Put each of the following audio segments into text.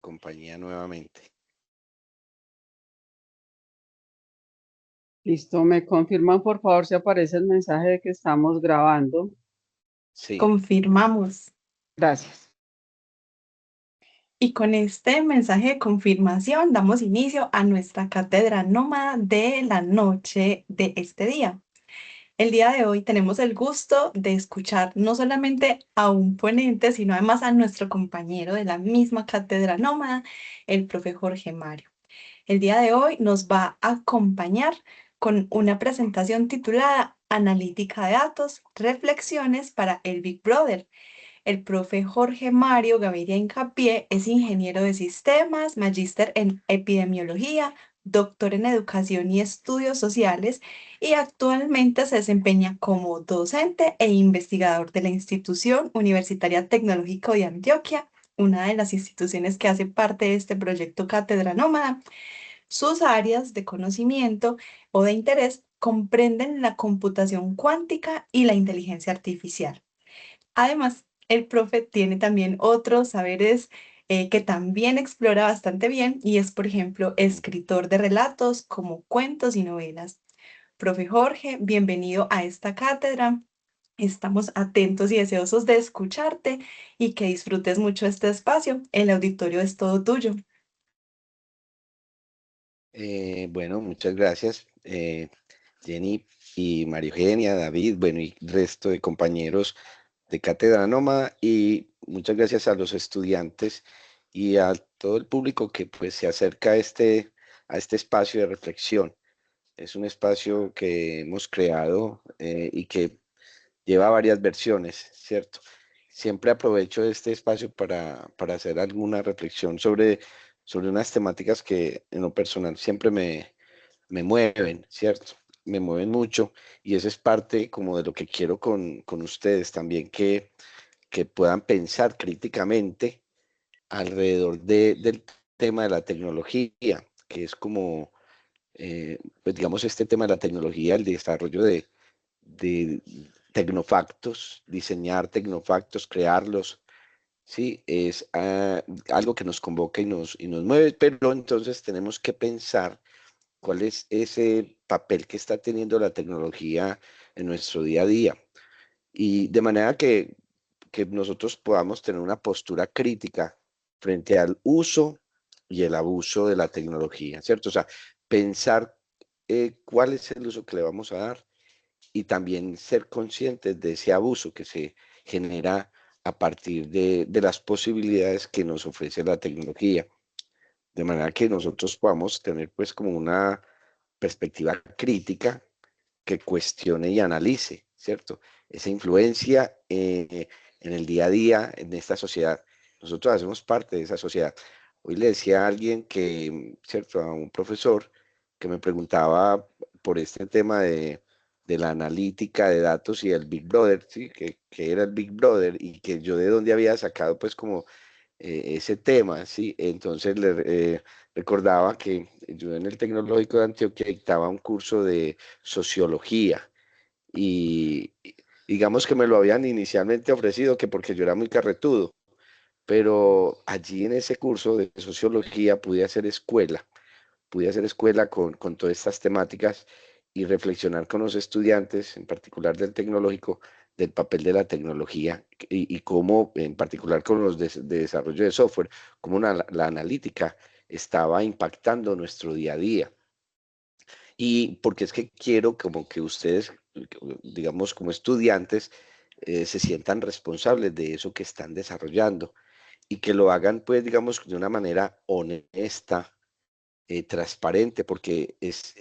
compañía nuevamente. Listo, me confirman por favor si aparece el mensaje de que estamos grabando. Sí. Confirmamos. Gracias. Y con este mensaje de confirmación damos inicio a nuestra cátedra nómada de la noche de este día. El día de hoy tenemos el gusto de escuchar no solamente a un ponente, sino además a nuestro compañero de la misma cátedra nómada, el profe Jorge Mario. El día de hoy nos va a acompañar con una presentación titulada Analítica de datos, reflexiones para el Big Brother. El profe Jorge Mario Gaviria Hincapié es ingeniero de sistemas, magíster en epidemiología, doctor en educación y estudios sociales y actualmente se desempeña como docente e investigador de la Institución Universitaria Tecnológica de Antioquia, una de las instituciones que hace parte de este proyecto Cátedra Nómada. Sus áreas de conocimiento o de interés comprenden la computación cuántica y la inteligencia artificial. Además, el profe tiene también otros saberes que también explora bastante bien y es, por ejemplo, escritor de relatos como cuentos y novelas. Profe Jorge, bienvenido a esta cátedra. Estamos atentos y deseosos de escucharte y que disfrutes mucho este espacio. El auditorio es todo tuyo. Bueno, muchas gracias, Jenny y María Eugenia, David, bueno, y resto de compañeros de Cátedra Nómada, y muchas gracias a los estudiantes y a todo el público que pues se acerca a este espacio de reflexión. Es un espacio que hemos creado y que lleva varias versiones, ¿cierto? Siempre aprovecho este espacio para hacer alguna reflexión sobre unas temáticas que en lo personal siempre me mueven, ¿cierto? Me mueven mucho y eso es parte como de lo que quiero con ustedes también, que puedan pensar críticamente alrededor del tema de la tecnología, que es como, pues digamos, este tema de la tecnología, el desarrollo de tecnofactos, diseñar tecnofactos, crearlos, sí, es algo que nos convoca y nos mueve, pero entonces tenemos que pensar cuál es ese papel que está teniendo la tecnología en nuestro día a día. Y de manera que nosotros podamos tener una postura crítica frente al uso y el abuso de la tecnología, ¿cierto? O sea, pensar cuál es el uso que le vamos a dar y también ser conscientes de ese abuso que se genera a partir de las posibilidades que nos ofrece la tecnología. De manera que nosotros podamos tener pues como una perspectiva crítica que cuestione y analice, ¿cierto? Esa influencia en el día a día, en esta sociedad. Nosotros hacemos parte de esa sociedad. Hoy le decía a alguien que, ¿cierto? A un profesor que me preguntaba por este tema de la analítica de datos y el Big Brother, ¿sí? Que era el Big Brother y que yo de dónde había sacado pues como ese tema, ¿sí? Entonces recordaba que yo en el Tecnológico de Antioquia dictaba un curso de sociología y digamos que me lo habían inicialmente ofrecido que porque yo era muy carretudo, pero allí en ese curso de sociología pude hacer escuela con todas estas temáticas y reflexionar con los estudiantes, en particular del tecnológico, del papel de la tecnología y cómo, en particular con los de desarrollo de software, cómo la analítica estaba impactando nuestro día a día. Y porque es que quiero como que ustedes, digamos, como estudiantes, se sientan responsables de eso que están desarrollando y que lo hagan, pues, digamos, de una manera honesta, transparente, porque es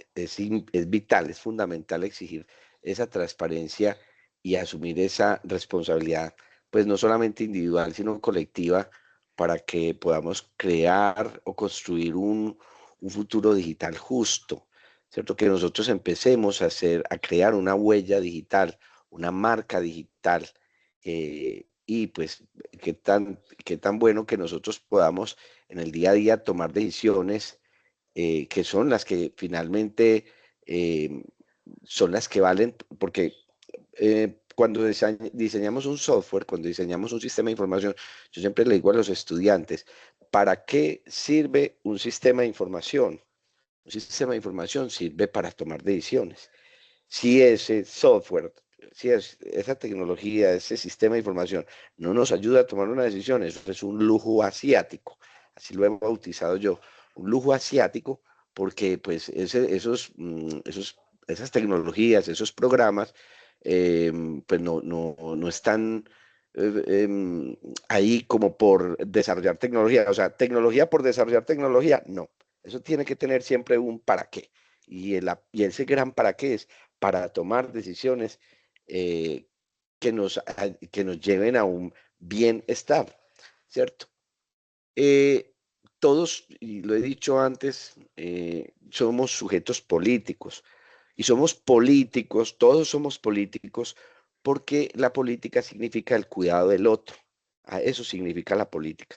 vital, es fundamental exigir esa transparencia y asumir esa responsabilidad, pues no solamente individual, sino colectiva, para que podamos crear o construir un futuro digital justo, ¿cierto? Que nosotros empecemos a crear una huella digital, una marca digital, y pues qué tan bueno que nosotros podamos en el día a día tomar decisiones que son las que finalmente eh, son las que valen, porque cuando diseñamos un software, cuando diseñamos un sistema de información, yo siempre le digo a los estudiantes, ¿para qué sirve un sistema de información? Un sistema de información sirve para tomar decisiones. Si ese software, si esa tecnología, ese sistema de información no nos ayuda a tomar una decisión, eso es un lujo asiático, así lo he bautizado yo, un lujo asiático, porque pues esas tecnologías, esos programas, pues no están ahí como por desarrollar tecnología, o sea, tecnología por desarrollar tecnología, no, eso tiene que tener siempre un para qué. Y ese gran para qué es para tomar decisiones eh, que nos lleven a un bienestar, ¿cierto? Eh, Todos, y lo he dicho antes, somos sujetos políticos y somos políticos, todos somos políticos porque la política significa el cuidado del otro. A eso significa la política.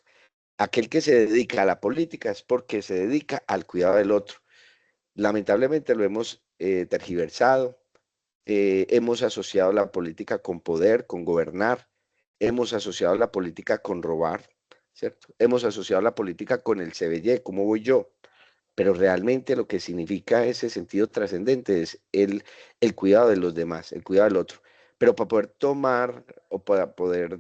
Aquel que se dedica a la política es porque se dedica al cuidado del otro. Lamentablemente lo hemos tergiversado, hemos asociado la política con poder, con gobernar, hemos asociado la política con robar, ¿cierto? Hemos asociado la política con el se ve ye, ¿cómo voy yo? Pero realmente lo que significa ese sentido trascendente es el cuidado de los demás, el cuidado del otro. Pero para poder tomar o para poder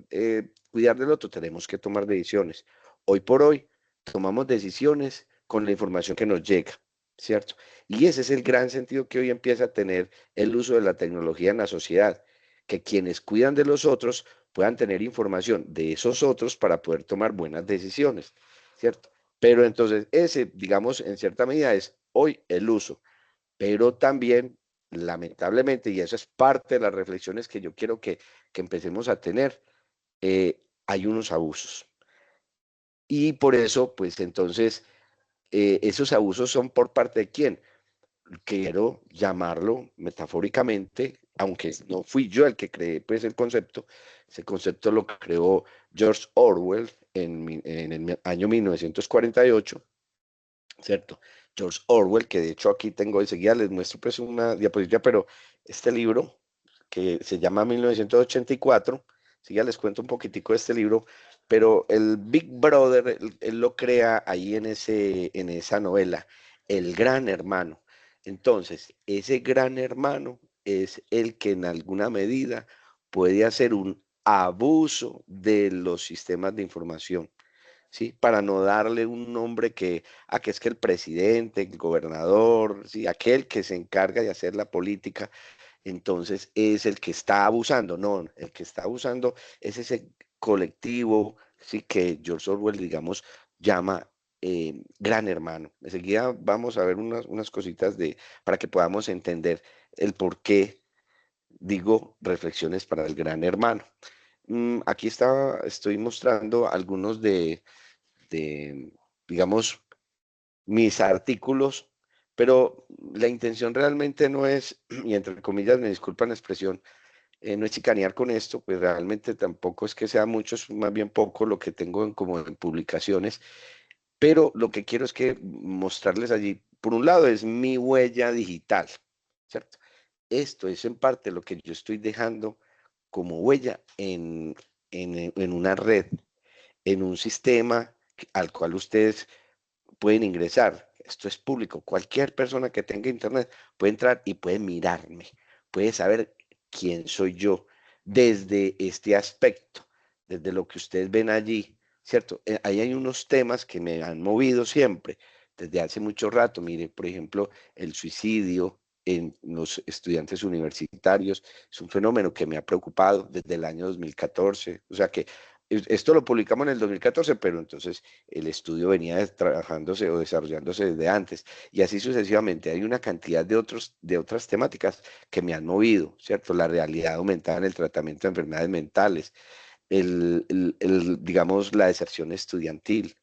cuidar del otro tenemos que tomar decisiones. Hoy por hoy tomamos decisiones con la información que nos llega, ¿cierto? Y ese es el gran sentido que hoy empieza a tener el uso de la tecnología en la sociedad, que quienes cuidan de los otros puedan tener información de esos otros para poder tomar buenas decisiones, ¿cierto? Pero entonces ese, digamos, en cierta medida es hoy el uso, pero también, lamentablemente, y eso es parte de las reflexiones que yo quiero que empecemos a tener, hay unos abusos. Y por eso, pues entonces, esos abusos son por parte de quién. Quiero llamarlo metafóricamente, aunque no fui yo el que creé pues el concepto, ese concepto lo creó George Orwell en el año 1948, ¿cierto? George Orwell, que de hecho aquí tengo enseguida, les muestro pues una diapositiva, pero este libro que se llama 1984, sí, ya les cuento un poquitico de este libro, pero el Big Brother, él lo crea ahí en esa novela, El Gran Hermano. Entonces, ese gran hermano es el que en alguna medida puede hacer un abuso de los sistemas de información. ¿Sí? Para no darle un nombre que es que el presidente, el gobernador, ¿sí? Aquel que se encarga de hacer la política, entonces es el que está abusando. No, el que está abusando es ese colectivo, ¿sí? Que George Orwell, digamos, llama Gran Hermano. Enseguida vamos a ver unas cositas para que podamos entender el por qué digo reflexiones para el Gran Hermano. Aquí estoy mostrando algunos de, digamos, mis artículos, pero la intención realmente no es, y entre comillas, me disculpan la expresión, no es chicanear con esto, pues realmente tampoco es que sea mucho, es más bien poco lo que tengo como en publicaciones, pero lo que quiero es que mostrarles allí, por un lado, es mi huella digital, ¿cierto? Esto es en parte lo que yo estoy dejando como huella en una red, en un sistema al cual ustedes pueden ingresar. Esto es público. Cualquier persona que tenga internet puede entrar y puede mirarme, puede saber quién soy yo desde este aspecto, desde lo que ustedes ven allí, ¿cierto? Ahí hay unos temas que me han movido siempre, desde hace mucho rato. Mire, por ejemplo, el suicidio en los estudiantes universitarios es un fenómeno que me ha preocupado desde el año 2014. O sea que esto lo publicamos en el 2014, pero entonces el estudio venía trabajándose o desarrollándose desde antes y así sucesivamente. Hay una cantidad de otras temáticas que me han movido, ¿cierto? La realidad aumentada en el tratamiento de enfermedades mentales, digamos, la deserción estudiantil.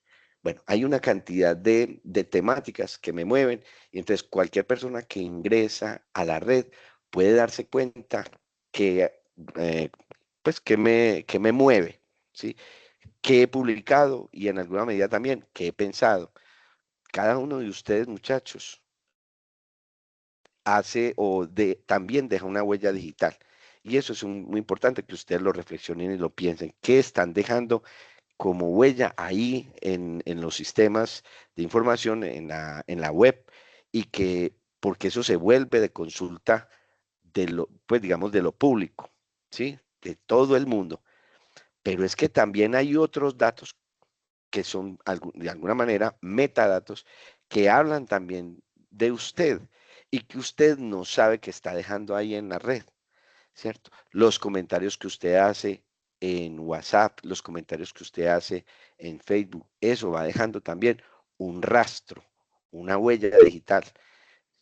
Bueno, hay una cantidad de temáticas que me mueven y entonces cualquier persona que ingresa a la red puede darse cuenta que, pues, que me mueve, ¿sí? Que he publicado y en alguna medida también que he pensado. Cada uno de ustedes, muchachos, hace también deja una huella digital. Y eso es muy importante que ustedes lo reflexionen y lo piensen. ¿Qué están dejando? como huella ahí en los sistemas de información, en la web, y que porque eso se vuelve de consulta de lo, pues digamos, de lo público, ¿sí? De todo el mundo. Pero es que también hay otros datos que son de alguna manera metadatos que hablan también de usted y que usted no sabe que está dejando ahí en la red, ¿cierto? Los comentarios que usted hace en WhatsApp, los comentarios que usted hace en Facebook, eso va dejando también un rastro, una huella digital.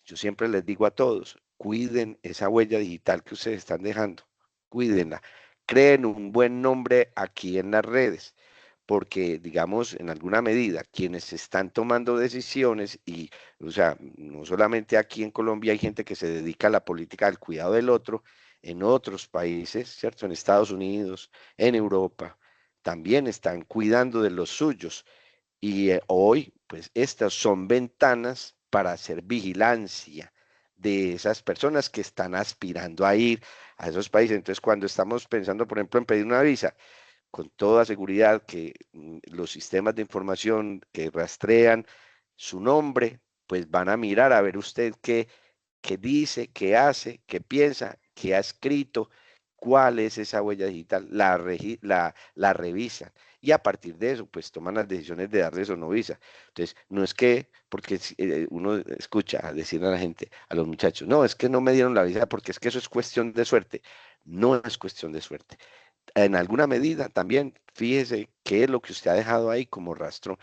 Yo siempre les digo a todos, cuiden esa huella digital que ustedes están dejando, cuídenla, creen un buen nombre aquí en las redes, porque, digamos, en alguna medida, quienes están tomando decisiones y, o sea, no solamente aquí en Colombia hay gente que se dedica a la política del cuidado del otro, en otros países, ¿cierto? En Estados Unidos, en Europa, también están cuidando de los suyos. Y hoy, pues estas son ventanas para hacer vigilancia de esas personas que están aspirando a ir a esos países. Entonces, cuando estamos pensando, por ejemplo, en pedir una visa, con toda seguridad que los sistemas de información que rastrean su nombre, pues van a mirar a ver usted qué dice, qué hace, qué piensa, qué ha escrito, cuál es esa huella digital, la revisan y a partir de eso, pues toman las decisiones de darles o no visa. Entonces, no es que, porque uno escucha decir a la gente, a los muchachos, no, es que no me dieron la visa porque es que eso es cuestión de suerte. No es cuestión de suerte. En alguna medida también, fíjese qué es lo que usted ha dejado ahí como rastro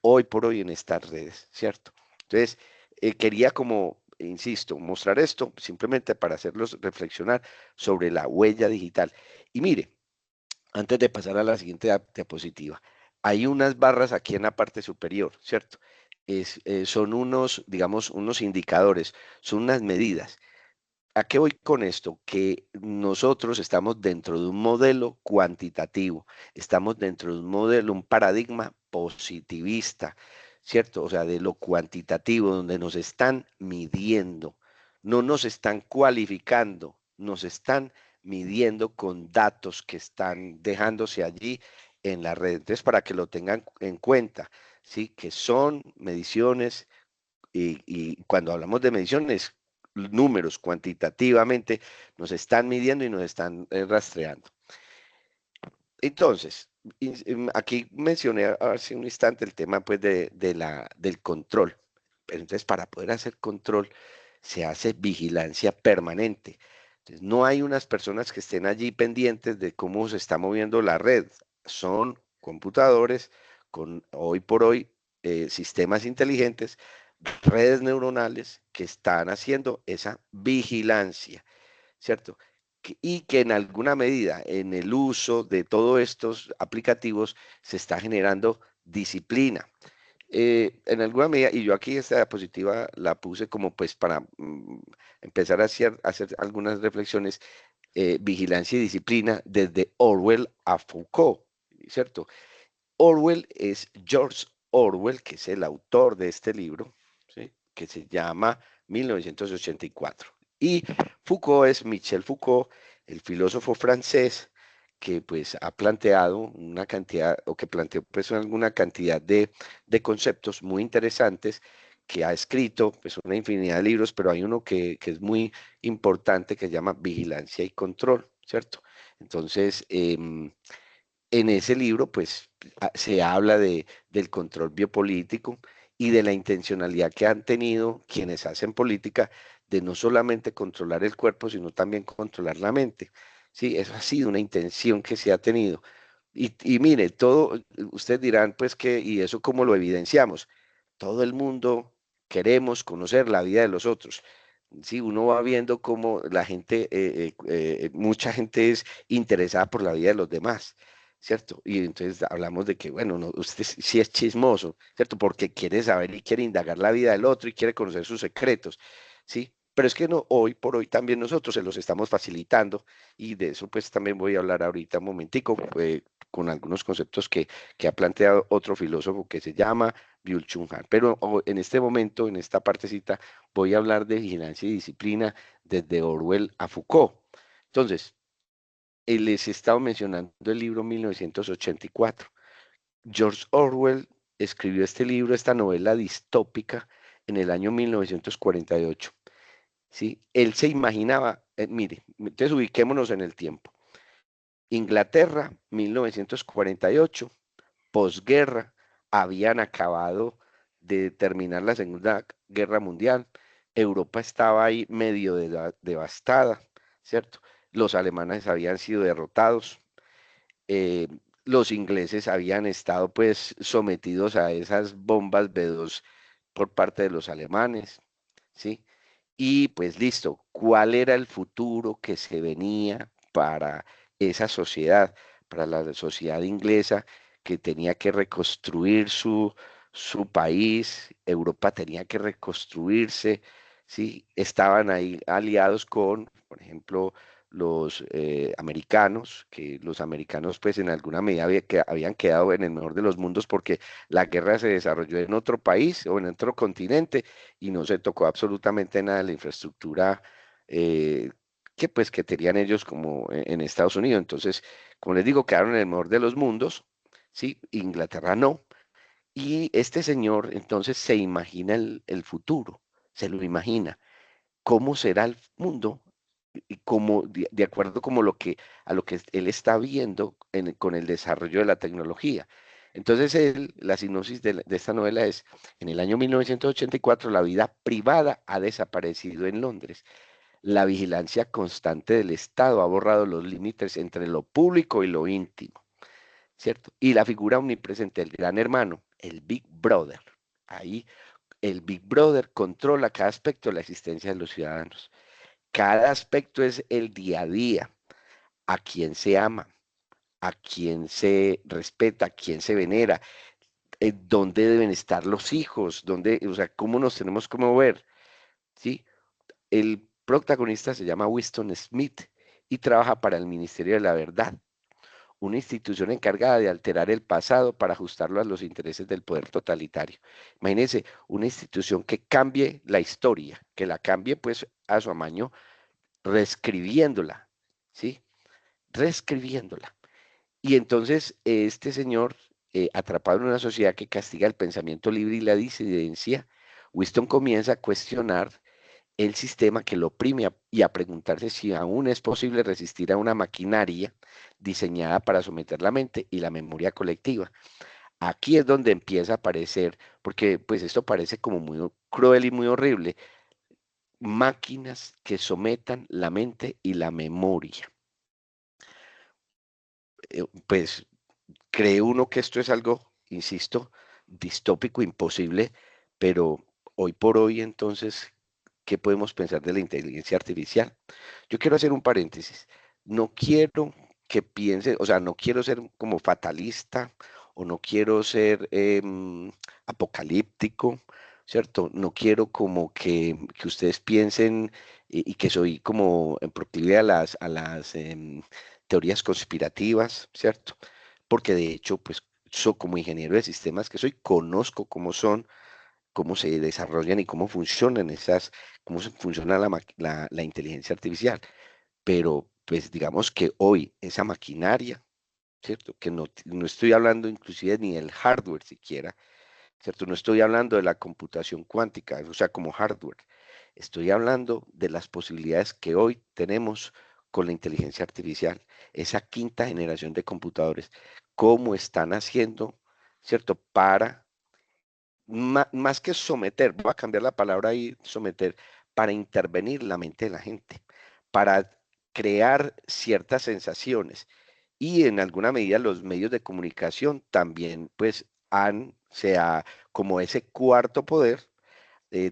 hoy por hoy en estas redes, ¿cierto? Entonces, quería como, insisto, mostrar esto simplemente para hacerlos reflexionar sobre la huella digital. Y mire, antes de pasar a la siguiente diapositiva, hay unas barras aquí en la parte superior, ¿cierto? Son unos, digamos, unos indicadores, son unas medidas. ¿A qué voy con esto? Que nosotros estamos dentro de un modelo cuantitativo, estamos dentro de un modelo, un paradigma positivista, ¿cierto? O sea, de lo cuantitativo, donde nos están midiendo, no nos están cualificando, nos están midiendo con datos que están dejándose allí en la red. Entonces, para que lo tengan en cuenta, ¿sí? Que son mediciones y cuando hablamos de mediciones, números cuantitativamente nos están midiendo y nos están rastreando. Entonces, aquí mencioné hace un instante el tema pues del control. Pero entonces para poder hacer control se hace vigilancia permanente. Entonces, no hay unas personas que estén allí pendientes de cómo se está moviendo la red. Son computadores con hoy por hoy sistemas inteligentes, redes neuronales que están haciendo esa vigilancia, ¿cierto? Y que en alguna medida en el uso de todos estos aplicativos se está generando disciplina. En alguna medida, y yo aquí esta diapositiva la puse como pues para empezar a hacer algunas reflexiones, vigilancia y disciplina desde Orwell a Foucault, ¿cierto? Orwell es George Orwell, que es el autor de este libro, ¿sí? Que se llama 1984. Y Foucault es Michel Foucault, el filósofo francés que pues ha planteado una cantidad, o que planteó pues alguna cantidad de conceptos muy interesantes, que ha escrito pues una infinidad de libros, pero hay uno que es muy importante que se llama Vigilancia y Control, ¿cierto? Entonces, en ese libro, pues, se habla del control biopolítico y de la intencionalidad que han tenido quienes hacen política de no solamente controlar el cuerpo, sino también controlar la mente. Sí, eso ha sido una intención que se ha tenido. Y mire, todo, ustedes dirán, pues, ¿y eso cómo lo evidenciamos? Todo el mundo queremos conocer la vida de los otros. Sí, uno va viendo cómo la gente, mucha gente es interesada por la vida de los demás, ¿cierto? Y entonces hablamos de que, bueno, no, usted sí es chismoso, ¿cierto? Porque quiere saber y quiere indagar la vida del otro y quiere conocer sus secretos, ¿sí? Pero es que no, hoy por hoy también nosotros se los estamos facilitando y de eso pues también voy a hablar ahorita un momentico con algunos conceptos que ha planteado otro filósofo que se llama Byung-Chul Han. Pero en este momento, en esta partecita, voy a hablar de vigilancia y disciplina desde Orwell a Foucault. Entonces, les he estado mencionando el libro 1984. George Orwell escribió este libro, esta novela distópica, en el año 1948. ¿Sí? Él se imaginaba, mire, entonces ubiquémonos en el tiempo. Inglaterra, 1948, posguerra, habían acabado de terminar la Segunda Guerra Mundial, Europa estaba ahí medio devastada, ¿cierto? Los alemanes habían sido derrotados, eh, los ingleses habían estado pues sometidos a esas bombas B2 por parte de los alemanes, ¿sí? Y pues listo, ¿cuál era el futuro que se venía para esa sociedad, para la sociedad inglesa que tenía que reconstruir su país? Europa tenía que reconstruirse, ¿sí? Estaban ahí aliados con, por ejemplo, los americanos, que los americanos pues en alguna medida habían quedado en el mejor de los mundos porque la guerra se desarrolló en otro país o en otro continente y no se tocó absolutamente nada de la infraestructura eh, que pues que tenían ellos como en Estados Unidos. Entonces, como les digo, quedaron en el mejor de los mundos, ¿sí? Inglaterra no. Y este señor entonces se imagina el futuro, se lo imagina. ¿Cómo será el mundo? Y como de acuerdo como a lo que él está viendo con el desarrollo de la tecnología. Entonces, la sinopsis de esta novela es, en el año 1984, la vida privada ha desaparecido en Londres. La vigilancia constante del Estado ha borrado los límites entre lo público y lo íntimo, ¿cierto? Y la figura omnipresente del gran hermano, el Big Brother. Ahí el Big Brother controla cada aspecto de la existencia de los ciudadanos. Cada aspecto es el día a día, a quién se ama, a quién se respeta, a quién se venera, dónde deben estar los hijos, dónde, o sea, cómo nos tenemos que mover, ¿sí? El protagonista se llama Winston Smith y trabaja para el Ministerio de la Verdad, una institución encargada de alterar el pasado para ajustarlo a los intereses del poder totalitario. Imagínense, una institución que cambie la historia, que la cambie pues a su amaño, reescribiéndola, ¿sí? Reescribiéndola. Y entonces este señor, atrapado en una sociedad que castiga el pensamiento libre y la disidencia, Winston comienza a cuestionar el sistema que lo oprime y a preguntarse si aún es posible resistir a una maquinaria diseñada para someter la mente y la memoria colectiva. Aquí es donde empieza a aparecer, porque pues esto parece como muy cruel y muy horrible, máquinas que sometan la mente y la memoria. Pues cree uno que esto es algo, insisto, distópico, imposible, pero hoy por hoy entonces, ¿qué podemos pensar de la inteligencia artificial? Yo quiero hacer un paréntesis. No quiero que piense, o sea, no quiero ser como fatalista o no quiero ser apocalíptico, ¿cierto? No quiero como que ustedes piensen y que soy como en proclive a las teorías conspirativas, ¿cierto? Porque de hecho, pues, como ingeniero de sistemas que soy, conozco cómo son, cómo se desarrollan y cómo funcionan funciona la inteligencia artificial. Pero, pues, digamos que hoy esa maquinaria, ¿cierto? Que no estoy hablando inclusive ni del hardware siquiera, ¿cierto? No estoy hablando de la computación cuántica, o sea, como hardware. Estoy hablando de las posibilidades que hoy tenemos con la inteligencia artificial, esa quinta generación de computadores, cómo están haciendo, ¿cierto? Para, más que someter, voy a cambiar la palabra ahí, someter, para intervenir la mente de la gente, para crear ciertas sensaciones. Y en alguna medida los medios de comunicación también, pues, sea, como ese cuarto poder,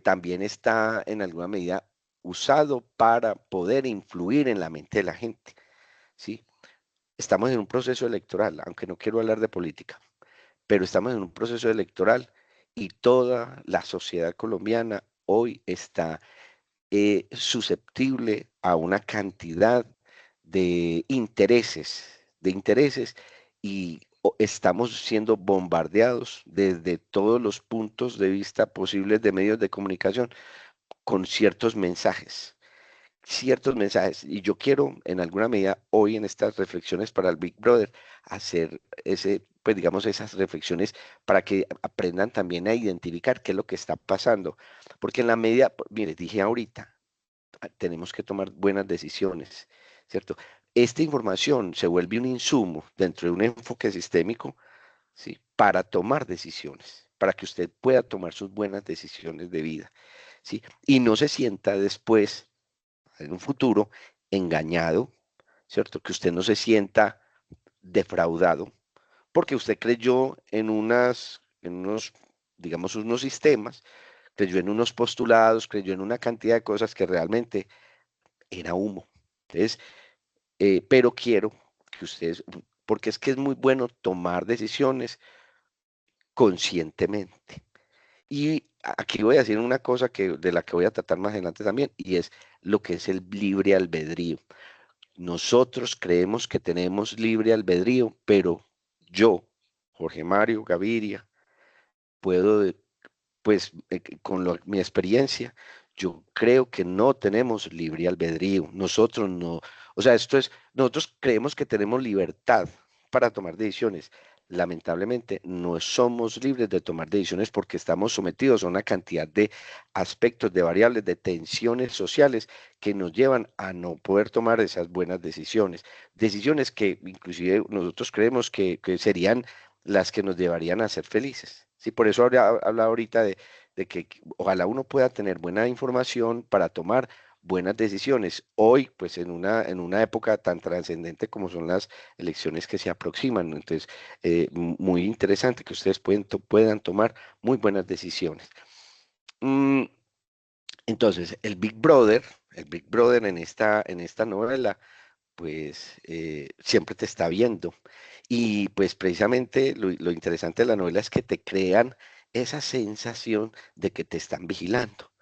también está en alguna medida usado para poder influir en la mente de la gente, ¿sí? Estamos en un proceso electoral, aunque no quiero hablar de política, pero estamos en un proceso electoral y toda la sociedad colombiana hoy está susceptible a una cantidad de intereses y estamos siendo bombardeados desde todos los puntos de vista posibles de medios de comunicación con ciertos mensajes. Y yo quiero, en alguna medida, hoy en estas reflexiones para el Big Brother, hacer ese pues digamos esas reflexiones para que aprendan también a identificar qué es lo que está pasando. Porque en la medida, mire, dije ahorita, tenemos que tomar buenas decisiones, ¿cierto? Esta información se vuelve un insumo dentro de un enfoque sistémico, ¿sí? Para tomar decisiones, para que usted pueda tomar sus buenas decisiones de vida, ¿sí? Y no se sienta después, en un futuro, engañado, ¿cierto? Que usted no se sienta defraudado, porque usted creyó en unos, digamos, unos sistemas, creyó en unos postulados, creyó en una cantidad de cosas que realmente era humo. Entonces, pero quiero que ustedes, porque es que es muy bueno tomar decisiones conscientemente. Y aquí voy a decir una cosa de la que voy a tratar más adelante también, y es lo que es el libre albedrío. Nosotros creemos que tenemos libre albedrío, pero yo, Jorge Mario Gaviria, puedo, pues con mi experiencia, yo creo que no tenemos libre albedrío. Nosotros no, o sea, nosotros creemos que tenemos libertad para tomar decisiones. Lamentablemente, no somos libres de tomar decisiones porque estamos sometidos a una cantidad de aspectos, de variables, de tensiones sociales que nos llevan a no poder tomar esas buenas decisiones. Decisiones que inclusive nosotros creemos que serían las que nos llevarían a ser felices. Sí, por eso habla ahorita de que ojalá uno pueda tener buena información para tomar buenas decisiones. Hoy, pues en una época tan trascendente como son las elecciones que se aproximan, ¿no? Entonces, muy interesante que ustedes puedan tomar muy buenas decisiones. Mm, entonces, el Big Brother en esta novela, pues siempre te está viendo. Y pues precisamente lo interesante de la novela es que te crean esa sensación de que te están vigilando.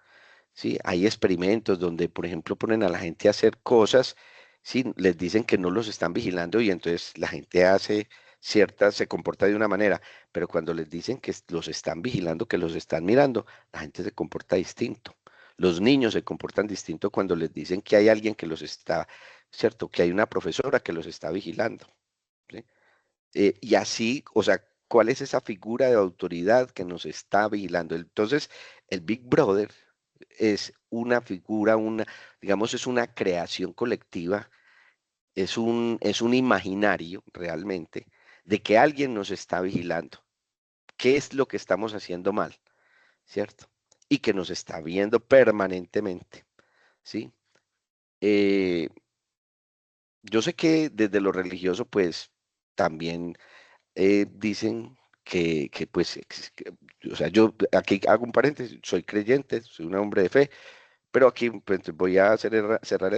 ¿Sí? Hay experimentos donde, por ejemplo, ponen a la gente a hacer cosas, ¿sí? Les dicen que no los están vigilando y entonces la gente hace se comporta de una manera, pero cuando les dicen que los están vigilando, que los están mirando, la gente se comporta distinto. Los niños se comportan distinto cuando les dicen que hay alguien que los está, ¿cierto? Que hay una profesora que los está vigilando, ¿sí? Y así, o sea, ¿cuál es esa figura de autoridad que nos está vigilando? Entonces, el Big Brother es una figura, digamos, es una creación colectiva, es un imaginario realmente de que alguien nos está vigilando. ¿Qué es lo que estamos haciendo mal? ¿Cierto? Y que nos está viendo permanentemente, ¿sí? Eh, yo sé que desde lo religioso, pues, también dicen pues, o sea, yo aquí hago un paréntesis, soy creyente, soy un hombre de fe, pero aquí pues, voy a cerrar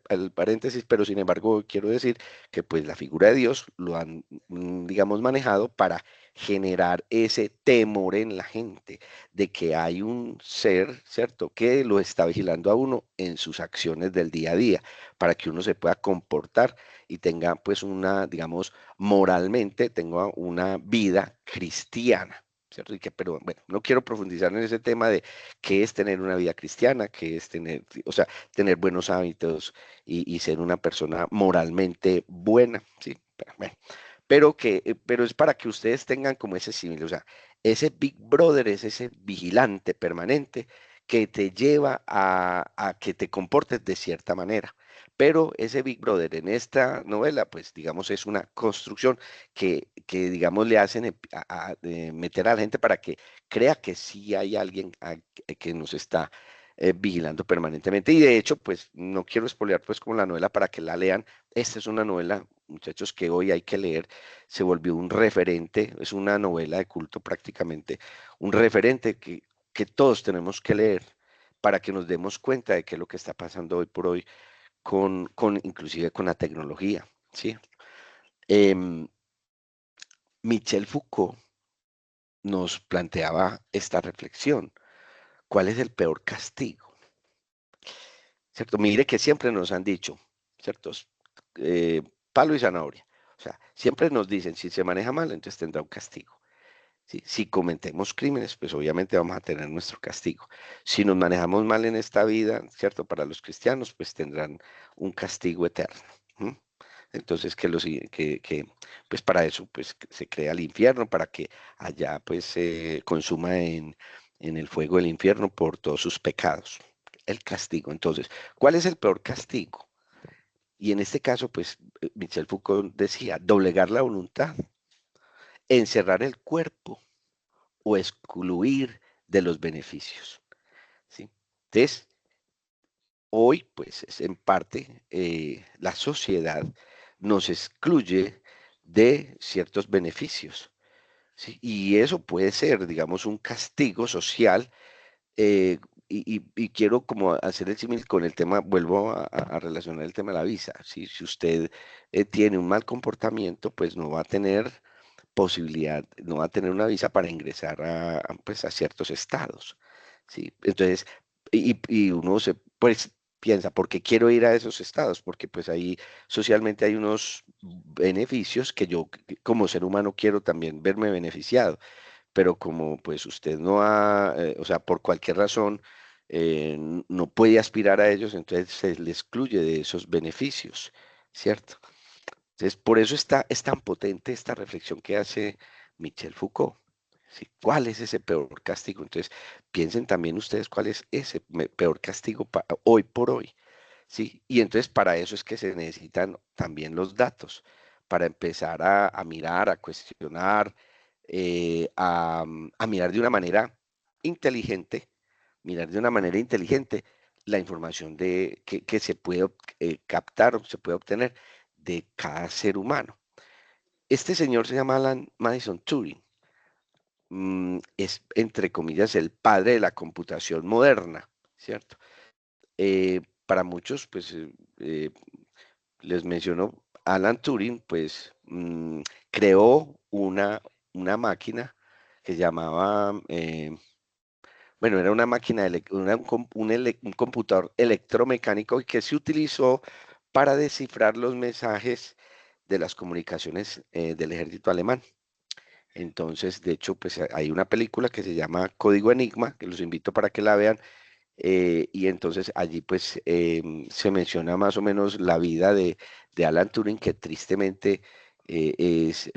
el paréntesis, pero sin embargo quiero decir que pues la figura de Dios lo han, digamos, manejado para generar ese temor en la gente de que hay un ser, ¿cierto?, que lo está vigilando a uno en sus acciones del día a día, para que uno se pueda comportar y tenga pues una, digamos, moralmente, tenga una vida cristiana. ¿Cierto? Pero bueno, no quiero profundizar en ese tema de qué es tener una vida cristiana, qué es tener, o sea, tener buenos hábitos y ser una persona moralmente buena, ¿sí? Pero, bueno, pero es para que ustedes tengan como ese símil, o sea, ese Big Brother es ese vigilante permanente que te lleva a que te comportes de cierta manera. Pero ese Big Brother en esta novela, pues digamos, es una construcción que digamos, le hacen meter a la gente para que crea que sí hay alguien que nos está vigilando permanentemente. Y de hecho, pues no quiero espolear pues como la novela para que la lean. Esta es una novela, muchachos, que hoy hay que leer. Se volvió un referente, es una novela de culto prácticamente, un referente que todos tenemos que leer para que nos demos cuenta de qué es lo que está pasando hoy por hoy inclusive con la tecnología, ¿sí? Em, Michel Foucault nos planteaba esta reflexión. ¿Cuál es el peor castigo? ¿Cierto? Mire que siempre nos han dicho, ¿cierto? Eh, Palo y zanahoria. O sea, siempre nos dicen, si se maneja mal, entonces tendrá un castigo. ¿Sí? Si cometemos crímenes, pues obviamente vamos a tener nuestro castigo. Si nos manejamos mal en esta vida, ¿cierto? Para los cristianos, pues tendrán un castigo eterno. ¿Mm? Entonces pues para eso pues se crea el infierno, para que allá pues se consuma en el fuego del infierno por todos sus pecados. El castigo. Entonces, ¿cuál es el peor castigo? Y en este caso, pues Michel Foucault decía, doblegar la voluntad, encerrar el cuerpo o excluir de los beneficios. ¿Sí? Entonces, hoy, pues, es en parte la sociedad nos excluye de ciertos beneficios, ¿sí? Y eso puede ser, digamos, un castigo social. Y quiero como hacer el símil con el tema, vuelvo a relacionar el tema de la visa. ¿Sí? Si usted tiene un mal comportamiento, pues no va a tener posibilidad, no va a tener una visa para ingresar pues, a ciertos estados. ¿Sí? Entonces, y uno se pues, piensa, ¿por qué quiero ir a esos estados? Porque pues ahí socialmente hay unos beneficios que yo como ser humano quiero también verme beneficiado, pero como pues usted no ha, o sea, por cualquier razón, no puede aspirar a ellos, entonces se le excluye de esos beneficios, ¿cierto? Entonces, por eso es tan potente esta reflexión que hace Michel Foucault. ¿Sí? ¿Cuál es ese peor castigo? Entonces, piensen también ustedes cuál es ese peor castigo hoy por hoy. ¿Sí? Y entonces para eso es que se necesitan también los datos, para empezar a mirar, a cuestionar, a mirar de una manera inteligente, mirar de una manera inteligente la información que se puede captar o se puede obtener de cada ser humano. Este señor se llama Alan Madison Turing. Es, entre comillas, el padre de la computación moderna, ¿cierto? Para muchos, pues, les menciono, Alan Turing, pues, creó una máquina que llamaba, bueno, era una máquina, un computador electromecánico que se utilizó para descifrar los mensajes de las comunicaciones del ejército alemán. Entonces, de hecho, pues hay una película que se llama Código Enigma, que los invito para que la vean, y entonces allí pues se menciona más o menos la vida de Alan Turing, que tristemente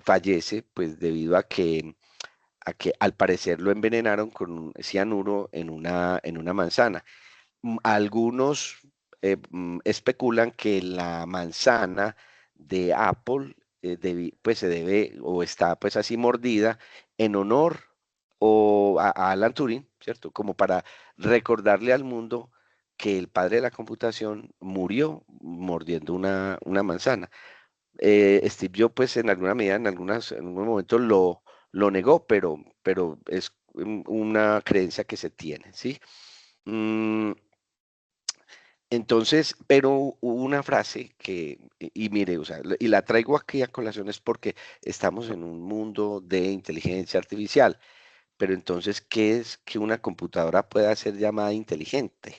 fallece pues debido a que al parecer lo envenenaron con un cianuro en una manzana. Algunos especulan que la manzana de Apple pues se debe o está pues así mordida en honor a Alan Turing, ¿cierto? Como para recordarle al mundo que el padre de la computación murió mordiendo una manzana. Steve Jobs, pues en alguna medida, en algún momento lo negó, pero es una creencia que se tiene, ¿sí? Mm, entonces, pero hubo una frase y mire, o sea, y la traigo aquí a colación es porque estamos en un mundo de inteligencia artificial, pero entonces, ¿qué es que una computadora pueda ser llamada inteligente?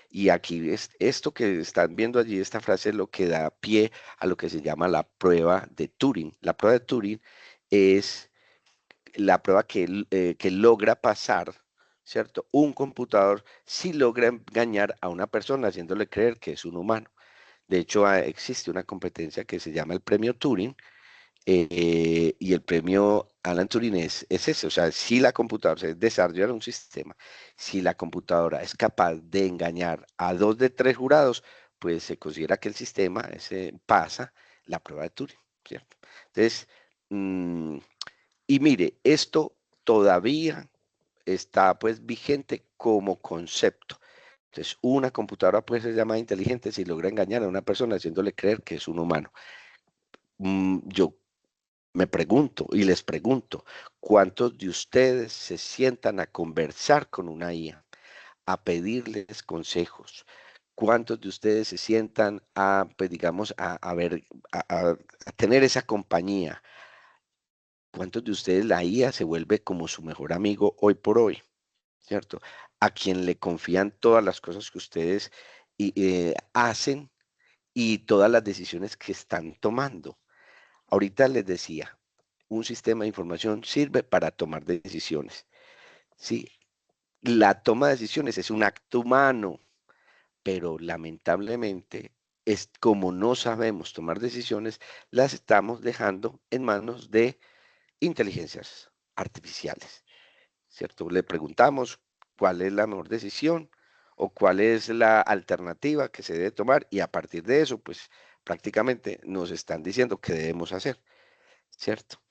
Y aquí esto que están viendo allí, esta frase es lo que da pie a lo que se llama la prueba de Turing. La prueba de Turing es la prueba que logra pasar, ¿cierto? Un computador si logra engañar a una persona haciéndole creer que es un humano. De hecho, existe una competencia que se llama el premio Turing, y el premio Alan Turing es ese. O sea, si la computadora se desarrolla un sistema, si la computadora es capaz de engañar a 2 de 3 jurados, pues se considera que el sistema ese pasa la prueba de Turing, ¿cierto? Entonces, mm, y mire, esto todavía está pues vigente como concepto. Entonces, una computadora puede ser llamada inteligente si logra engañar a una persona haciéndole creer que es un humano. Yo me pregunto y les pregunto, ¿cuántos de ustedes se sientan a conversar con una IA, a pedirles consejos? ¿Cuántos de ustedes se sientan pues, digamos, a ver, a tener esa compañía? ¿Cuántos de ustedes la IA se vuelve como su mejor amigo hoy por hoy? ¿Cierto? A quien le confían todas las cosas que ustedes hacen y todas las decisiones que están tomando. Ahorita les decía, un sistema de información sirve para tomar decisiones. Sí, la toma de decisiones es un acto humano, pero lamentablemente como no sabemos tomar decisiones, las estamos dejando en manos de inteligencias artificiales, ¿cierto? Le preguntamos cuál es la mejor decisión o cuál es la alternativa que se debe tomar y a partir de eso, pues prácticamente nos están diciendo qué debemos hacer, ¿cierto?